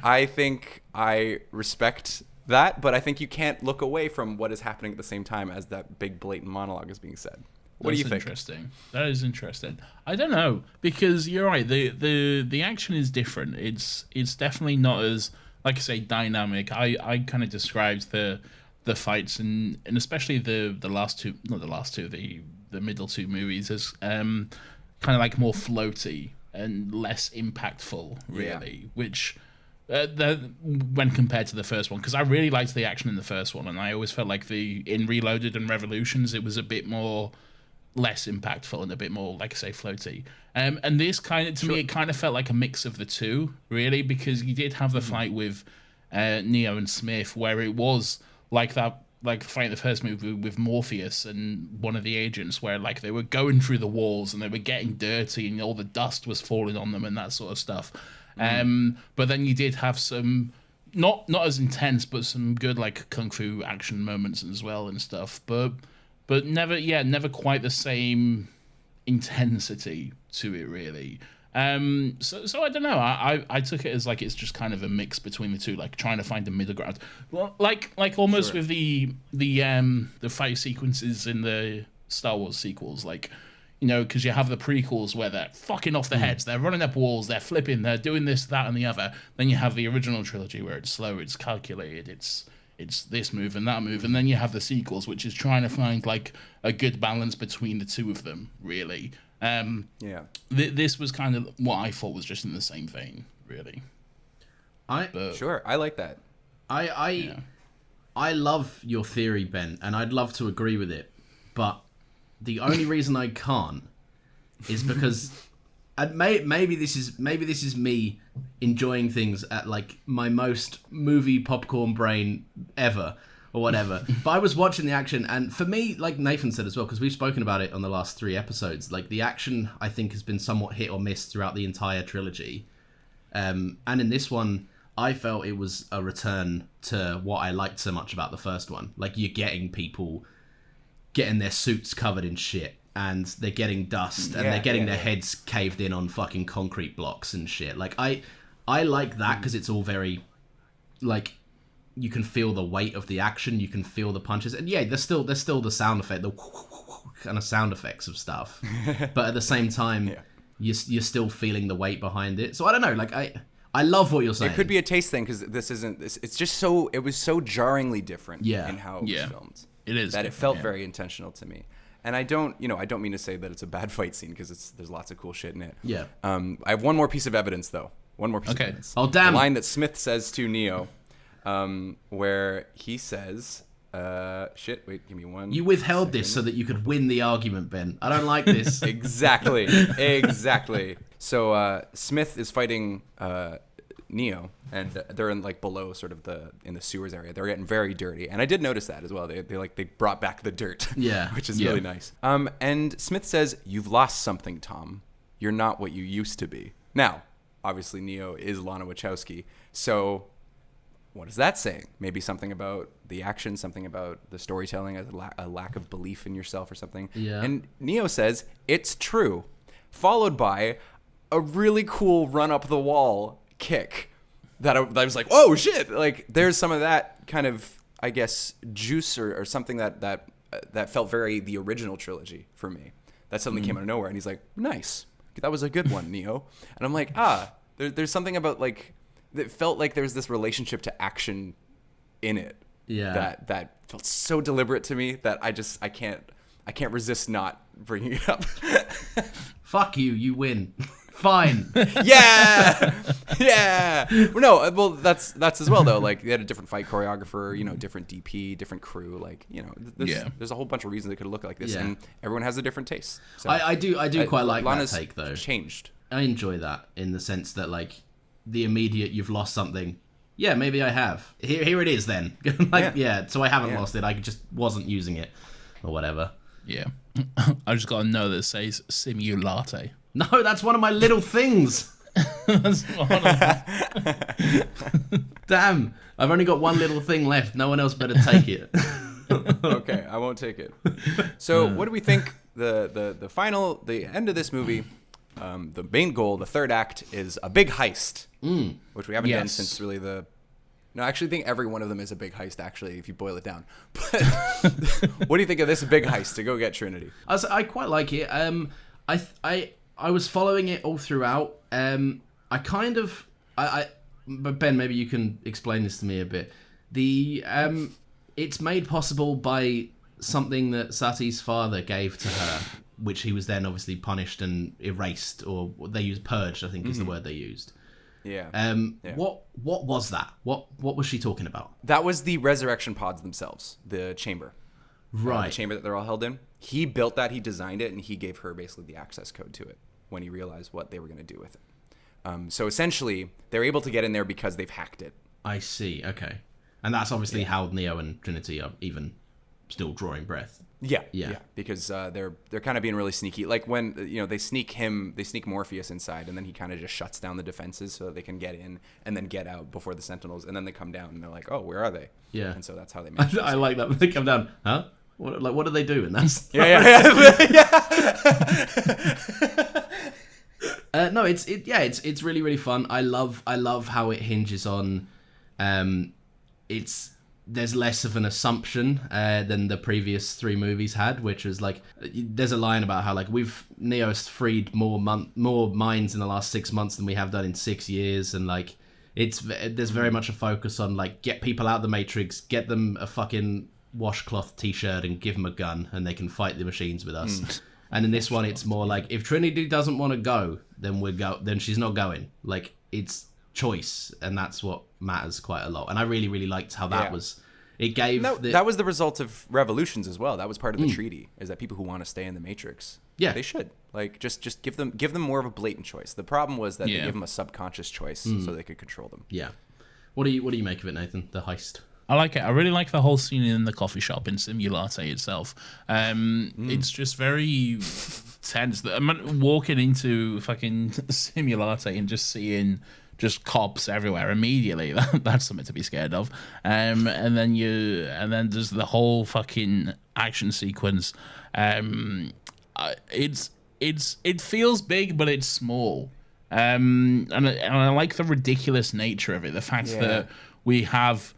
I think I respect that, but I think you can't look away from what is happening at the same time as that big blatant monologue is being said. What do you think? Interesting. That is interesting. I don't know, because you're right. The action is different. It's definitely not as, like I say, dynamic. I kind of described the fights and especially the middle two movies as kind of like more floaty and less impactful, really. Which when compared to the first one, because I really liked the action in the first one, and I always felt like in Reloaded and Revolutions it was a bit more less impactful and a bit more, like I say, floaty. And this kind of, to me, it kind of felt like a mix of the two, really, because you did have the fight with Neo and Smith, where it was like that, like the fight in the first movie with Morpheus and one of the agents, where like they were going through the walls and they were getting dirty and all the dust was falling on them and that sort of stuff. But then you did have some not as intense, but some good like kung fu action moments as well and stuff. But never quite the same intensity to it, really. So I don't know. I took it as like it's just kind of a mix between the two, like trying to find a middle ground. Well, like almost with the fight sequences in the Star Wars sequels, like, you know, because you have the prequels where they're fucking off the heads, they're running up walls, they're flipping, they're doing this, that, and the other. Then you have the original trilogy where it's slow, it's calculated, it's this move and that move, and then you have the sequels, which is trying to find like a good balance between the two of them, really. This was kind of what I thought was just in the same vein, really. Sure, I like that. I love your theory, Ben, and I'd love to agree with it, but the only reason I can't is because maybe this is me enjoying things at like my most movie popcorn brain ever or whatever. But I was watching the action, and for me, like Nathan said as well, because we've spoken about it on the last 3 episodes, like the action I think has been somewhat hit or miss throughout the entire trilogy. And in this one, I felt it was a return to what I liked so much about the first one. Like, you're getting people getting their suits covered in shit, and they're getting dust, and they're getting their heads caved in on fucking concrete blocks and shit. Like, I like that because it's all very, like, you can feel the weight of the action, you can feel the punches, and yeah, there's still the sound effect, the kind of sound effects of stuff, but at the same time, you're still feeling the weight behind it. So I don't know, like I love what you're saying. It could be a taste thing because it's just it was so jarringly different in how it was filmed. It is that it felt very intentional to me. And I don't mean to say that it's a bad fight scene because there's lots of cool shit in it. Yeah. I have one more piece of evidence though. One more piece of evidence. Oh damn! The line that Smith says to Neo, where he says, "Shit, wait, give me one." You withheld this so that you could win the argument, Ben. I don't like this. Exactly. So Smith is fighting Neo, and they're in like below, sort of in the sewers area. They're getting very dirty, and I did notice that as well. They brought back the dirt, which is really nice. And Smith says, "You've lost something, Tom. You're not what you used to be." Now, obviously, Neo is Lana Wachowski, so what is that saying? Maybe something about the action, something about the storytelling, a lack of belief in yourself, or something. Yeah. And Neo says, "It's true," followed by a really cool run up the wall kick that I was like, oh shit, like there's some of that kind of, I guess, juice or something that felt very the original trilogy for me, that suddenly came out of nowhere. And he's like, nice, that was a good one, Neo. And I'm like, there's something about like that felt like there's this relationship to action in it that felt so deliberate to me that I can't resist not bringing it up. Fuck you, you win. Fine. Yeah. No, well, that's as well though. Like they had a different fight choreographer, different DP, different crew. Like there's a whole bunch of reasons it could look like this, and everyone has a different taste. So, I do quite like Lana's that take though. Changed. I enjoy that in the sense that like the immediate you've lost something. Yeah, maybe I have. Here it is then. So I haven't lost it. I just wasn't using it or whatever. Yeah. I just got a note that says Simulate. No, that's one of my little things. That's one of them. Damn, I've only got one little thing left. No one else better take it. Okay, I won't take it. So what do we think the end of this movie, the main goal, the third act, is a big heist, which we haven't done since really No, I actually think every one of them is a big heist, actually, if you boil it down. But what do you think of this big heist to go get Trinity? I quite like it. I was following it all throughout. But Ben, maybe you can explain this to me a bit. It's made possible by something that Sati's father gave to her, which he was then obviously punished and erased, or they used purged, I think is the word they used. Yeah. What was that? What was she talking about? That was the resurrection pods themselves, the chamber. Right. The chamber that they're all held in. He built that, he designed it, and he gave her basically the access code to it when he realized what they were going to do with it. So essentially, they're able to get in there because they've hacked it. I see. Okay. And that's obviously how Neo and Trinity are even still drawing breath. Yeah. Because they're kind of being really sneaky. Like when they sneak Morpheus inside, and then he kind of just shuts down the defenses so that they can get in and then get out before the Sentinels, and then they come down and they're like, oh, where are they? Yeah. And so that's how they manage. I like that when they come down. Huh? What do they do? And that's no, it's really, really fun. I love how it hinges on. There's less of an assumption than the previous three movies had, which was like, there's a line about how like Neo's freed more minds in the last 6 months than we have done in 6 years, and like there's very much a focus on like get people out of the Matrix, get them a fucking washcloth t-shirt and give them a gun and they can fight the machines with us. And in this one it's more like if Trinity doesn't want to go, then she's not going. Like it's choice, and that's what matters quite a lot. And I really, really liked how that was. It gave that was the result of Revolutions as well. That was part of the treaty, is that people who want to stay in the Matrix, they should like just give them more of a blatant choice. The problem was that they gave them a subconscious choice so they could control them. Yeah. What do you make of it, Nathan? The heist. I like it. I really like the whole scene in the coffee shop in Simulate itself. It's just very tense. Walking into fucking Simulate and just seeing just cops everywhere immediately. That's something to be scared of. And then there's the whole fucking action sequence. It feels big, but it's small. And I like the ridiculous nature of it. The fact that we have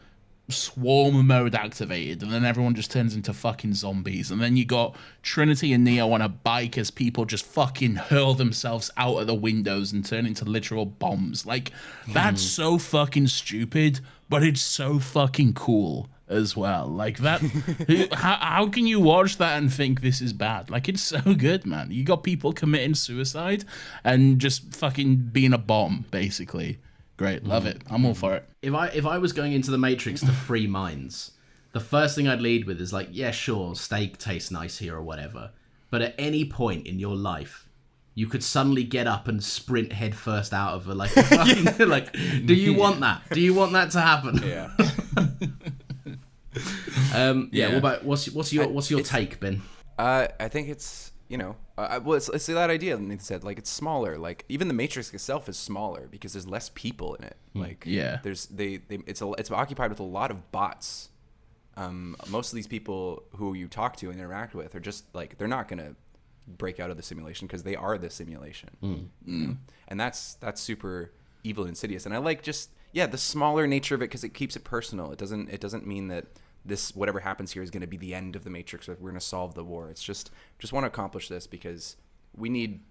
swarm mode activated, and then everyone just turns into fucking zombies, and then you got Trinity and Neo on a bike as people just fucking hurl themselves out of the windows and turn into literal bombs. Like that's so fucking stupid, but it's so fucking cool as well. Like that how can you watch that and think this is bad? Like it's so good, man. You got people committing suicide and just fucking being a bomb, basically. Great, love it. I'm all for it. If I was going into the Matrix to free minds, the first thing I'd lead with is like, yeah, sure, steak tastes nice here or whatever. But at any point in your life, you could suddenly get up and sprint headfirst out of a fucking, like, do you want that? Do you want that to happen? Yeah. What about what's your take, Ben? I think it's it's that idea that Nathan said, like it's smaller. Like even the Matrix itself is smaller because there's less people in it. Like it's occupied with a lot of bots. Most of these people who you talk to and interact with are just like they're not gonna break out of the simulation because they are the simulation. And that's super evil and insidious. And I like the smaller nature of it because it keeps it personal. It doesn't mean that this whatever happens here is going to be the end of the Matrix or we're going to solve the war. It's just want to accomplish this because we need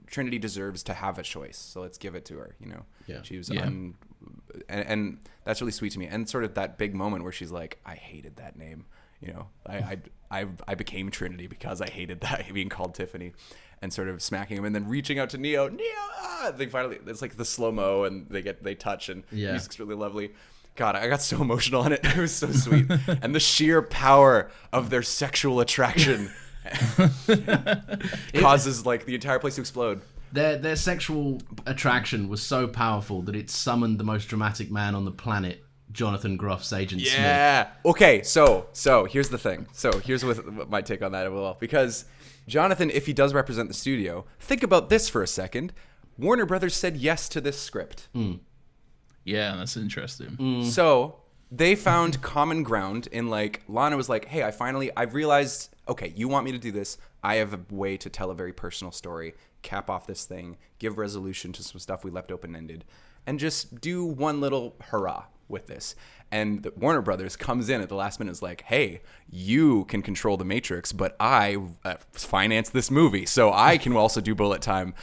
Trinity deserves to have a choice, so let's give it to her. She was and that's really sweet to me. And sort of that big moment where she's like, I hated that name. I became Trinity because I hated that being called Tiffany. and sort of smacking him, and then reaching out to Neo. They finally, it's like the slow-mo, and they touch, and the music's really lovely. God, I got so emotional on it. It was so sweet. And the sheer power of their sexual attraction causes like the entire place to explode. Their sexual attraction was so powerful that it summoned the most dramatic man on the planet, Jonathan Groff's Agent Smith. Yeah. Okay, so here's the thing. So here's what my take on that as well. Because Jonathan, if he does represent the studio, think about this for a second. Warner Brothers said yes to this script. Yeah, that's interesting. So they found common ground in like, Lana was like, hey, I've realized, okay, you want me to do this. I have a way to tell a very personal story, cap off this thing, give resolution to some stuff we left open-ended, and just do one little hurrah with this. And Warner Brothers comes in at the last minute and is like, hey, you can control the Matrix, but I finance this movie, so I can also do bullet time.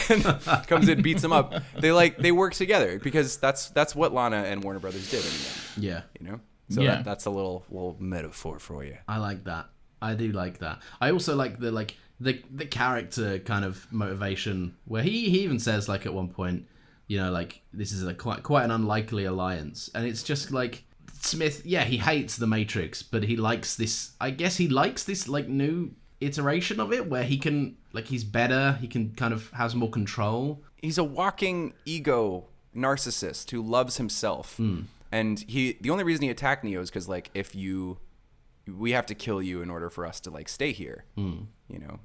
And comes in, beats them up. They work together because that's what Lana and Warner Brothers did in the end. Yeah. You know? So Yeah. that's a little metaphor for you. I like that. I do like that. I also like the character kind of motivation where he even says like at one point, you know, like this is quite an unlikely alliance, and it's just like Smith. Yeah, he hates the Matrix, but he likes this. I guess he likes this like new iteration of it where he can like he's better. He can kind of has more control. He's a walking ego narcissist who loves himself, and the only reason he attacked Neo is because like we have to kill you in order for us to like stay here, you know.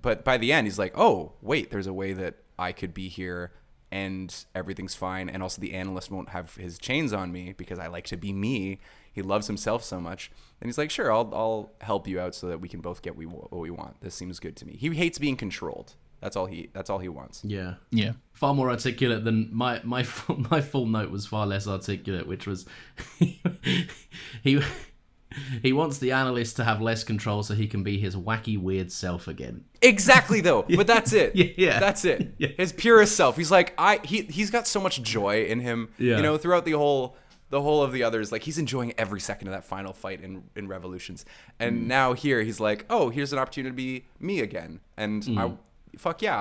But by the end, he's like, oh wait, there's a way that I could be here and everything's fine, and also the analyst won't have his chains on me because I like to be me. He loves himself so much, and he's like, sure, I'll help you out so that we can both get what we want. This seems good to me. He hates being controlled. That's all he wants. Yeah. Yeah. Far more articulate than my full note was far less articulate, which was he wants the analyst to have less control so he can be his wacky, weird self again. Exactly, though. But that's it. Yeah. That's it. Yeah. His purest self. He's like, he's got so much joy in him. Yeah. You know, throughout the whole of the others, like he's enjoying every second of that final fight in Revolutions. And now here he's like, oh, here's an opportunity to be me again. And I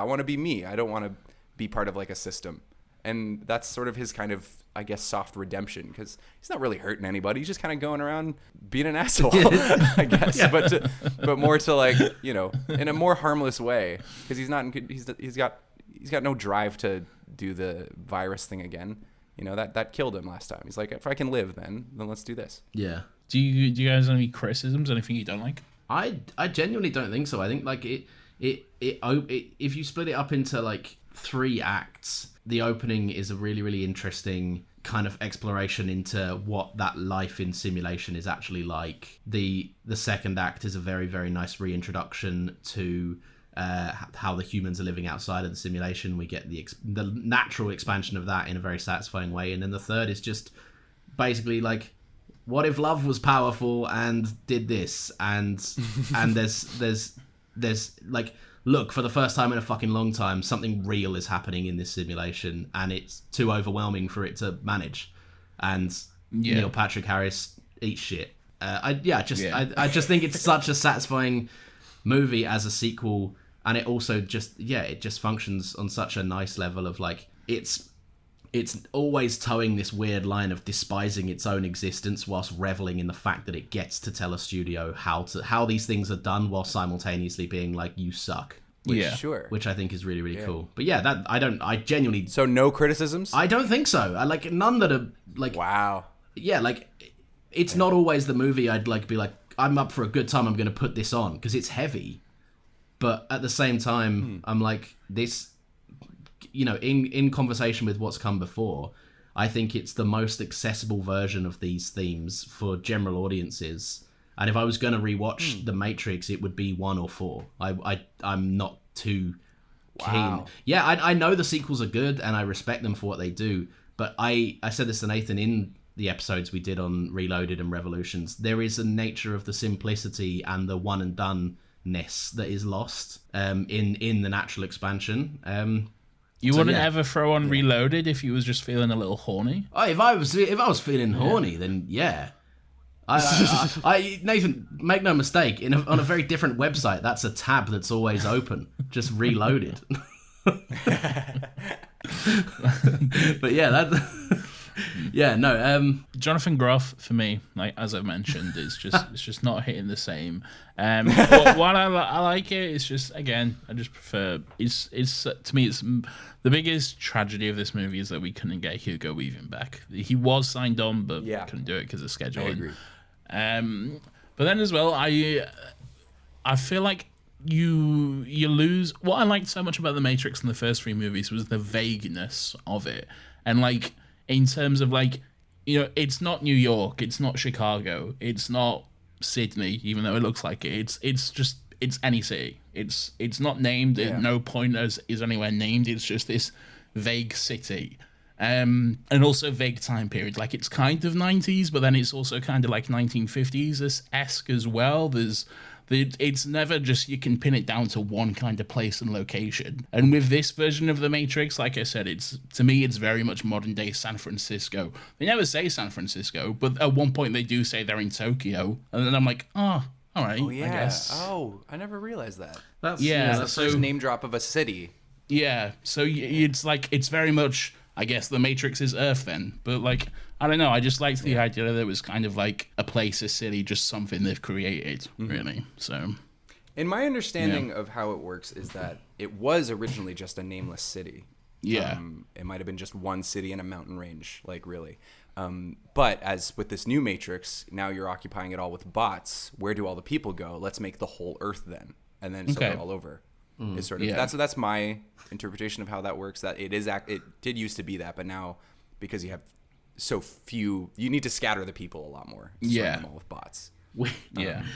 want to be me. I don't want to be part of like a system. And that's sort of his kind of, I guess, soft redemption, because he's not really hurting anybody. He's just kind of going around being an asshole, I guess. Yeah. But more to like, you know, in a more harmless way, because he's got no drive to do the virus thing again. You know, that killed him last time. He's like, if I can live, then let's do this. Yeah. Do you guys have any criticisms? Anything you don't like? I genuinely don't think so. I think like it if you split it up into like 3 acts, the opening is a really, really interesting kind of exploration into what that life in simulation is actually like. The second act is a very, very nice reintroduction to how the humans are living outside of the simulation. We get the natural expansion of that in a very satisfying way. And then the third is just basically like, what if love was powerful and did this? And there's like, look, for the first time in a fucking long time, something real is happening in this simulation, and it's too overwhelming for it to manage. And Neil Patrick Harris eats shit. I just think it's such a satisfying movie as a sequel, and it also it just functions on such a nice level of like it's always towing this weird line of despising its own existence whilst reveling in the fact that it gets to tell a studio how these things are done while simultaneously being like, you suck. Which I think is really, really cool. But yeah, I genuinely... So no criticisms? I don't think so. I like none that are like... Wow. Yeah, like it's not always the movie I'd like be like, I'm up for a good time, I'm going to put this on, because it's heavy. But at the same time, I'm like, this... You know, in conversation with what's come before, I think it's the most accessible version of these themes for general audiences. And if I was going to rewatch The Matrix, it would be 1 or 4. I'm not too keen. Yeah, I know the sequels are good and I respect them for what they do. But I said this to Nathan in the episodes we did on Reloaded and Revolutions. There is a nature of the simplicity and the one and done-ness that is lost in the natural expansion. You wouldn't ever throw on Reloaded if you was just feeling a little horny? Oh, if I was feeling horny, then yeah. Nathan, make no mistake. On a very different website, that's a tab that's always open, just reloaded. But yeah, Jonathan Groff for me, like as I've mentioned, it's just not hitting the same. While I like it, it's just, again, I just prefer. It's to me, it's the biggest tragedy of this movie is that we couldn't get Hugo Weaving back. He was signed on, but couldn't do it because of scheduling. I agree. But then as well, I feel like you lose. What I liked so much about The Matrix in the first 3 movies was the vagueness of it, and like in terms of like, you know, it's not New York, it's not Chicago, it's not Sydney, even though it looks like it. It's any city. It's not named. At no point is anywhere named. It's just this vague city. And also vague time period. Like it's kind of 90s, but then it's also kind of like 1950s-esque as well. It's never just you can pin it down to one kind of place and location. And with this version of The Matrix, like I said, to me it's very much modern day San Francisco. They never say San Francisco, but at one point they do say they're in Tokyo, and then I'm like, oh, all right, Oh yeah. I guess. Oh, I never realized that. that's Yeah. That's the first name drop of a city. Yeah, so it's like it's very much, I guess, The Matrix is Earth then, but like I don't know, I just liked the idea that it was kind of like a place, a city, just something they've created, really. So, In my understanding of how it works is that it was originally just a nameless city. yeah, It might have been just one city in a mountain range, like really. But as with this new Matrix, now you're occupying it all with bots. Where do all the people go? Let's make the whole Earth then, and then start it all over. Is sort of that's my interpretation of how that works. That it did used to be that, but now because you have so few, you need to scatter the people a lot more. Surround them all with bots.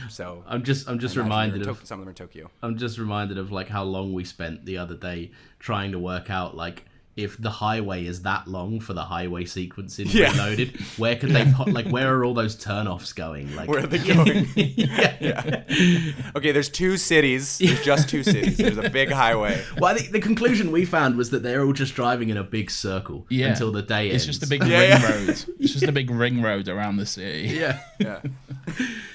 So I'm just reminded of some of them are Tokyo. I'm just reminded of like how long we spent the other day trying to work out like if the highway is that long for the highway sequence in Reloaded, where could they put, like, where are all those turnoffs going? Like, where are they going? Okay, there's 2 cities. There's just 2 cities. There's a big highway. Well, I think the conclusion we found was that they're all just driving in a big circle until the day ends. It's just a big ring road. It's just a big ring road around the city. Yeah.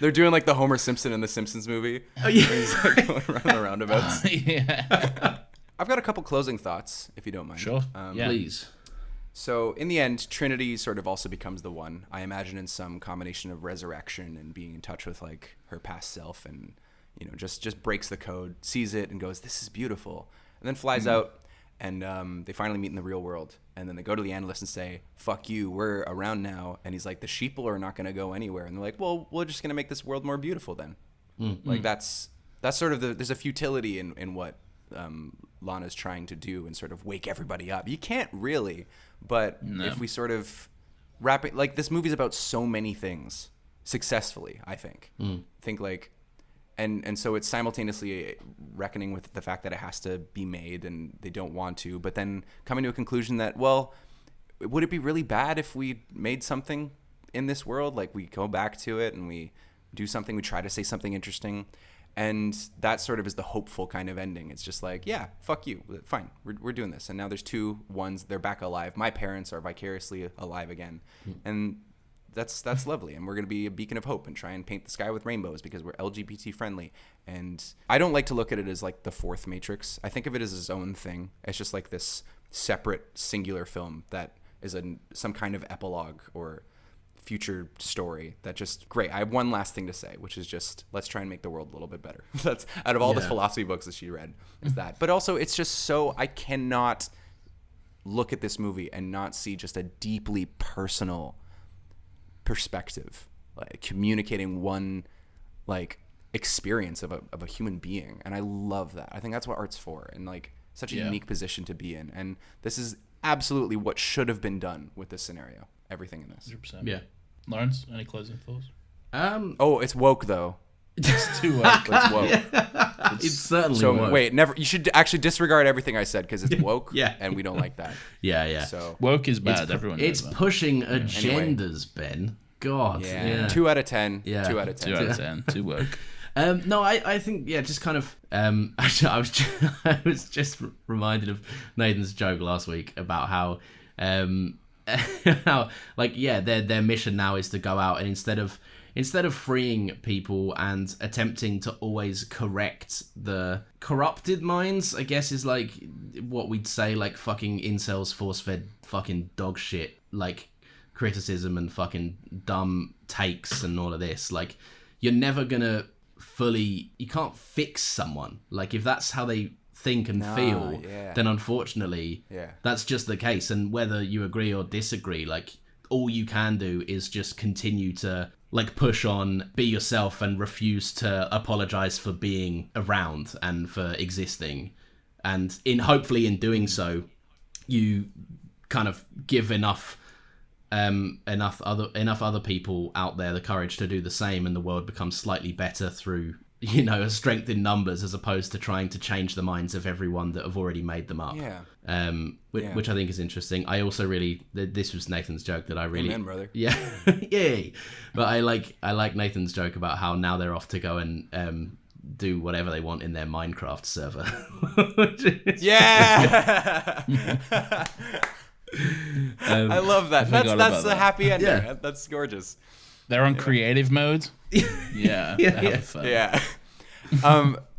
They're doing like the Homer Simpson in the Simpsons movie. Oh, yeah. Where he's like going around the roundabouts. Yeah. I've got a couple closing thoughts, if you don't mind. Sure. Yeah. Please. So in the end, Trinity sort of also becomes the one. I imagine in some combination of resurrection and being in touch with like her past self, and you know just breaks the code, sees it, and goes, "This is beautiful," and then flies out, and they finally meet in the real world, and then they go to the analyst and say, "Fuck you, we're around now," and he's like, "The sheeple are not going to go anywhere," and they're like, "Well, we're just going to make this world more beautiful then." Like that's sort of there's a futility in what Lana's trying to do and sort of wake everybody up. You can't really, but if we sort of wrap it, like this movie's about so many things successfully, I think. Think like, and so it's simultaneously reckoning with the fact that it has to be made and they don't want to, but then coming to a conclusion that, well, would it be really bad if we made something in this world? Like we go back to it and we do something, we try to say something interesting. And that sort of is the hopeful kind of ending. It's just like, yeah, fuck you. Fine, we're doing this. And now there's 2 ones, they're back alive. My parents are vicariously alive again. And that's lovely. And we're going to be a beacon of hope and try and paint the sky with rainbows because we're LGBT friendly. And I don't like to look at it as like the 4th Matrix. I think of it as its own thing. It's just like this separate, singular film that is some kind of epilogue or future story that just great. I have one last thing to say, which is just let's try and make the world a little bit better. That's out of all the philosophy books that she read is that. But also it's just so I cannot look at this movie and not see just a deeply personal perspective, like communicating one like experience of a human being. And I love that. I think that's what art's for, and like such a unique position to be in. And this is absolutely what should have been done with this scenario. Everything in this. 100%. Yeah. Lawrence, any closing thoughts? Oh, it's woke though. It's too woke. It's woke. It's certainly So woke. wait, never. You should actually disregard everything I said because it's woke. And we don't like that. Yeah. So Woke is bad. Everyone knows It's that. pushing agendas, Ben. God. Yeah. 2 out of 10. Yeah. 2 out of 10. 2 out of 10. Too woke. No, I think just kind of. Actually, I was just reminded of Nathan's joke last week about how how like their mission now is to go out and instead of instead of freeing people and attempting to always correct the corrupted minds, I guess is like what we'd say like fucking incels force-fed fucking dog shit, like criticism and fucking dumb takes and all of this. Like, you're never gonna you can't fix someone. Like, if that's how they think and feel, then unfortunately that's just the case. And whether you agree or disagree, like, all you can do is just continue to like push on, be yourself, and refuse to apologize for being around and for existing. And hopefully in doing so, you kind of give enough other people out there the courage to do the same, and the world becomes slightly better through, you know, a strength in numbers, as opposed to trying to change the minds of everyone that have already made them up. Which I think is interesting. I also this was Nathan's joke that I really... Amen, brother. Yeah. Yay. But I like Nathan's joke about how now they're off to go and do whatever they want in their Minecraft server. Yeah! I love that. That's the happy ending. Yeah. That's gorgeous. They're on creative mode. Yeah. Yeah.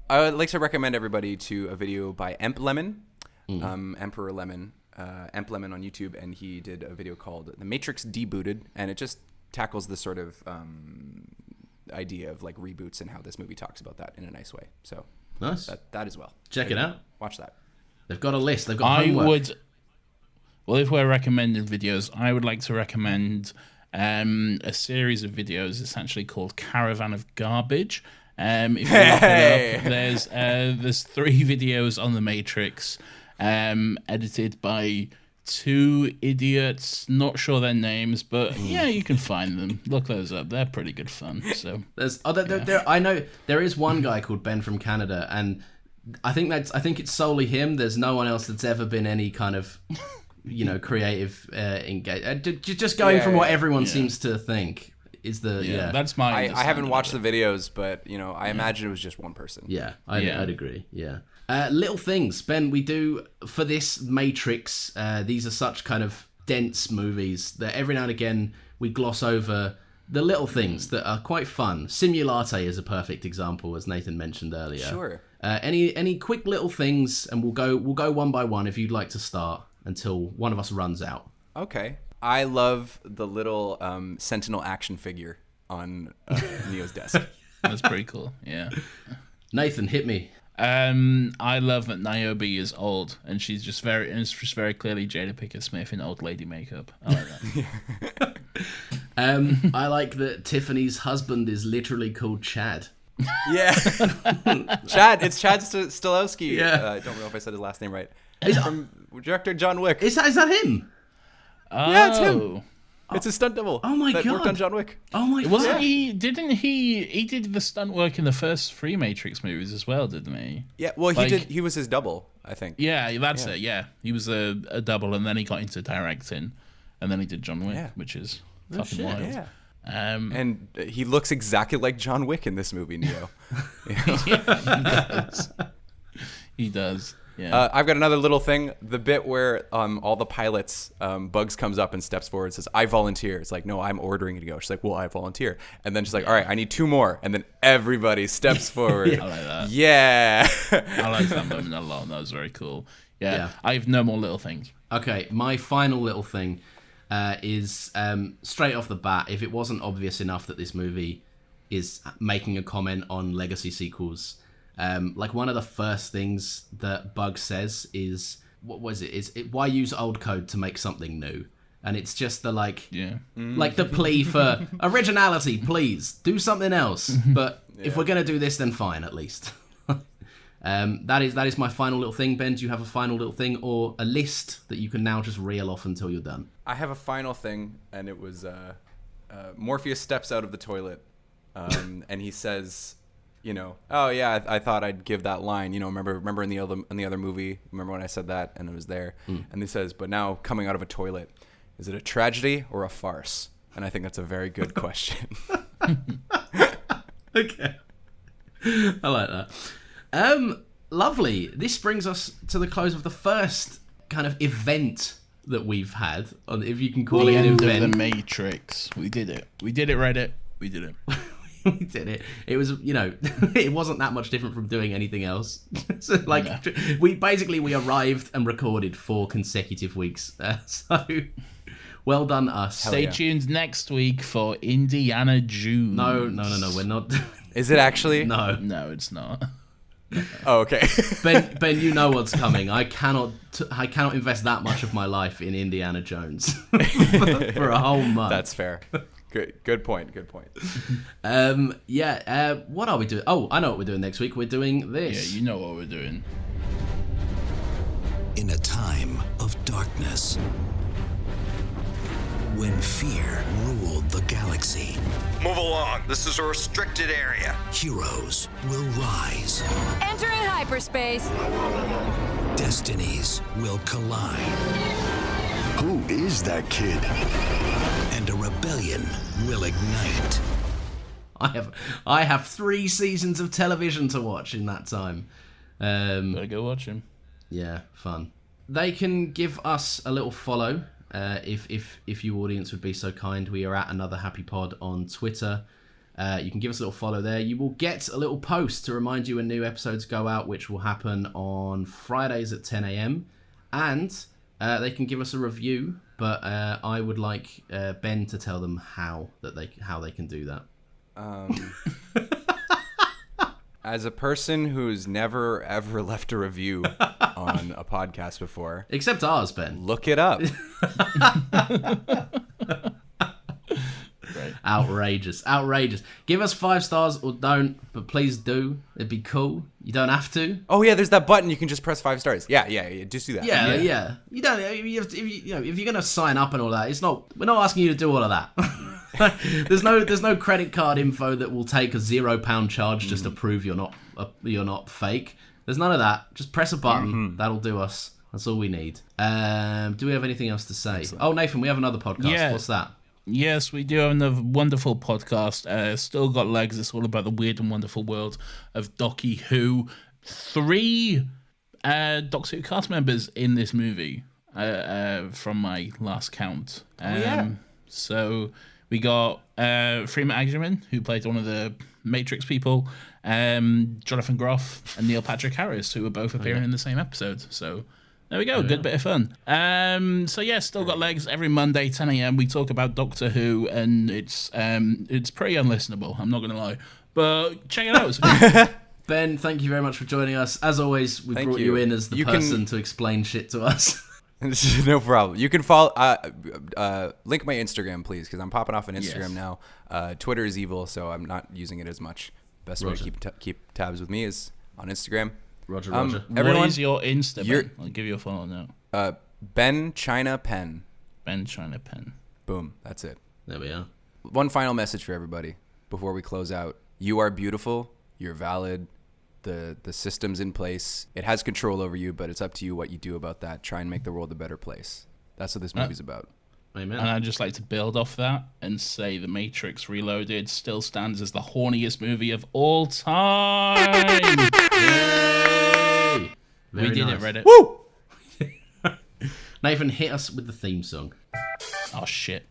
I would like to recommend everybody to a video by Emp Lemon, Emperor Lemon, Emp Lemon on YouTube, and he did a video called The Matrix Debooted, and it just tackles this sort of idea of like reboots and how this movie talks about that in a nice way. So nice. That as well. Check it out. Watch that. They've got a list. They've got homework. Well, if we're recommending videos, I would like to recommend a series of videos essentially called Caravan of Garbage. If you look it up, there's 3 videos on the Matrix, edited by 2 idiots. Not sure their names, but yeah, you can find them. Look those up. They're pretty good fun. So I know there is one guy called Ben from Canada, and I think it's solely him. There's no one else that's ever been any kind of creative engage. Just going from what everyone seems to think. Is that's my I haven't watched the videos, but I imagine it was just one person. I'd agree. Little things, Ben, we do for this Matrix. These are such kind of dense movies that every now and again we gloss over the little things that are quite fun. Simulate is a perfect example, as Nathan mentioned earlier. Sure. Any quick little things, and we'll go one by one if you'd like to start until one of us runs out. Okay. I love the little Sentinel action figure on Neo's desk. That's pretty cool. Yeah. Nathan, hit me. I love that Niobe is old, and it's just very clearly Jada Pinkett Smith in old lady makeup. I like that. I like that Tiffany's husband is literally called Chad. Yeah. Chad. It's Chad Stahelski. Yeah. I don't know if I said his last name right. He's from director John Wick. Is that him? Yeah, it's him. It's a stunt double. Oh my god! God. Worked on John Wick. Oh my god! Wasn't he? Didn't he? He did the stunt work in the first 3 Matrix movies as well, didn't he? Yeah. Well, he did. He was his double, I think. Yeah, that's it. Yeah, he was a double, and then he got into directing, and then he did John Wick, which is fucking wild. Yeah. And he looks exactly like John Wick in this movie, Neo. He does. Yeah. I've got another little thing. The bit where all the pilots, Bugs comes up and steps forward and says, "I volunteer." It's like, "No, I'm ordering you to go." She's like, "Well, I volunteer." And then she's like, "All right, I need 2 more." And then everybody steps forward. I like that. Yeah. I like that moment a lot. That was very cool. Yeah. I have no more little things. Okay, my final little thing is straight off the bat, if it wasn't obvious enough that this movie is making a comment on legacy sequels, like one of the first things that Bug says is, what was it? Is it, why use old code to make something new? And it's just the like the plea for originality, please do something else. But if we're gonna do this, then fine, at least. That is my final little thing. Ben, do you have a final little thing or a list that you can now just reel off until you're done? I have a final thing, and it was Morpheus steps out of the toilet, and he says, "Oh yeah, I thought I'd give that line. Remember in the other movie? Remember when I said that?" And it was there. And he says, "But now coming out of a toilet, is it a tragedy or a farce?" And I think that's a very good question. Okay, I like that. Lovely. This brings us to the close of the first kind of event that we've had, if you can call it an event. The Matrix. We did it, Reddit. We did it. We did it. It was, it wasn't that much different from doing anything else. So, we arrived and recorded 4 consecutive weeks. So, well done us. Stay tuned next week for Indiana Jones. No, we're not. Is it actually? No, it's not. Oh, okay. Ben, you know what's coming. I cannot invest that much of my life in Indiana Jones for a whole month. That's fair. Good point. What are we doing? Oh, I know what we're doing next week. We're doing this. Yeah, you know what we're doing. In a time of darkness, when fear ruled the galaxy, Move along. This is a restricted area. heroes will rise. Entering hyperspace. Destinies will collide. Who is that kid? And a rebellion will ignite. I have 3 seasons of television to watch in that time. Better go watch him. Yeah, fun. They can give us a little follow if you audience would be so kind. We are at Another Happy Pod on Twitter. You can give us a little follow there. You will get a little post to remind you when new episodes go out, which will happen on Fridays at 10 a.m. And they can give us a review, but I would like Ben to tell them how they can do that. As a person who's never ever left a review on a podcast before, Except ours, Ben. look it up. Outrageous. Give us 5 stars or don't, but please do. It'd be cool. You don't have to. Oh yeah, there's that button you can just press 5 stars. Yeah, just do that. Yeah. You don't. If you're gonna sign up and all that, we're not asking you to do all of that. There's no credit card info that will take a £0 charge just to prove you're not fake. There's none of that. Just press a button. That'll do us. That's all we need. Do we have anything else to say? Excellent. Oh, Nathan, we have another podcast. Yeah. What's that? Yes, we do have another wonderful podcast. Still Got Legs. It's all about the weird and wonderful world of Doctor Who. 3 Doctor Who cast members in this movie, from my last count. So we got Freeman Agyeman, who played one of the Matrix people, Jonathan Groff, and Neil Patrick Harris, who were both appearing in the same episode. So there we go, good bit of fun. Still Got Legs. Every Monday, 10 a.m. we talk about Doctor Who, and it's pretty unlistenable, I'm not going to lie. But check it out. Ben, thank you very much for joining us. As always, we brought you in as the person to explain shit to us. No problem. You can follow. Link my Instagram, please, because I'm popping off on Instagram now. Twitter is evil, so I'm not using it as much. Best way to keep tabs with me is on Instagram. Roger. Everyone, what is your Insta? I'll give you a follow now. Ben China Pen. Ben China Pen. Boom. That's it. There we are. One final message for everybody before we close out. You are beautiful. You're valid. The system's in place. It has control over you, but it's up to you what you do about that. Try and make the world a better place. That's what this movie's about. Amen. And I'd just like to build off that and say The Matrix Reloaded still stands as the horniest movie of all time. Yay! We did it, Reddit. Woo! Nathan, hit us with the theme song. Oh, shit.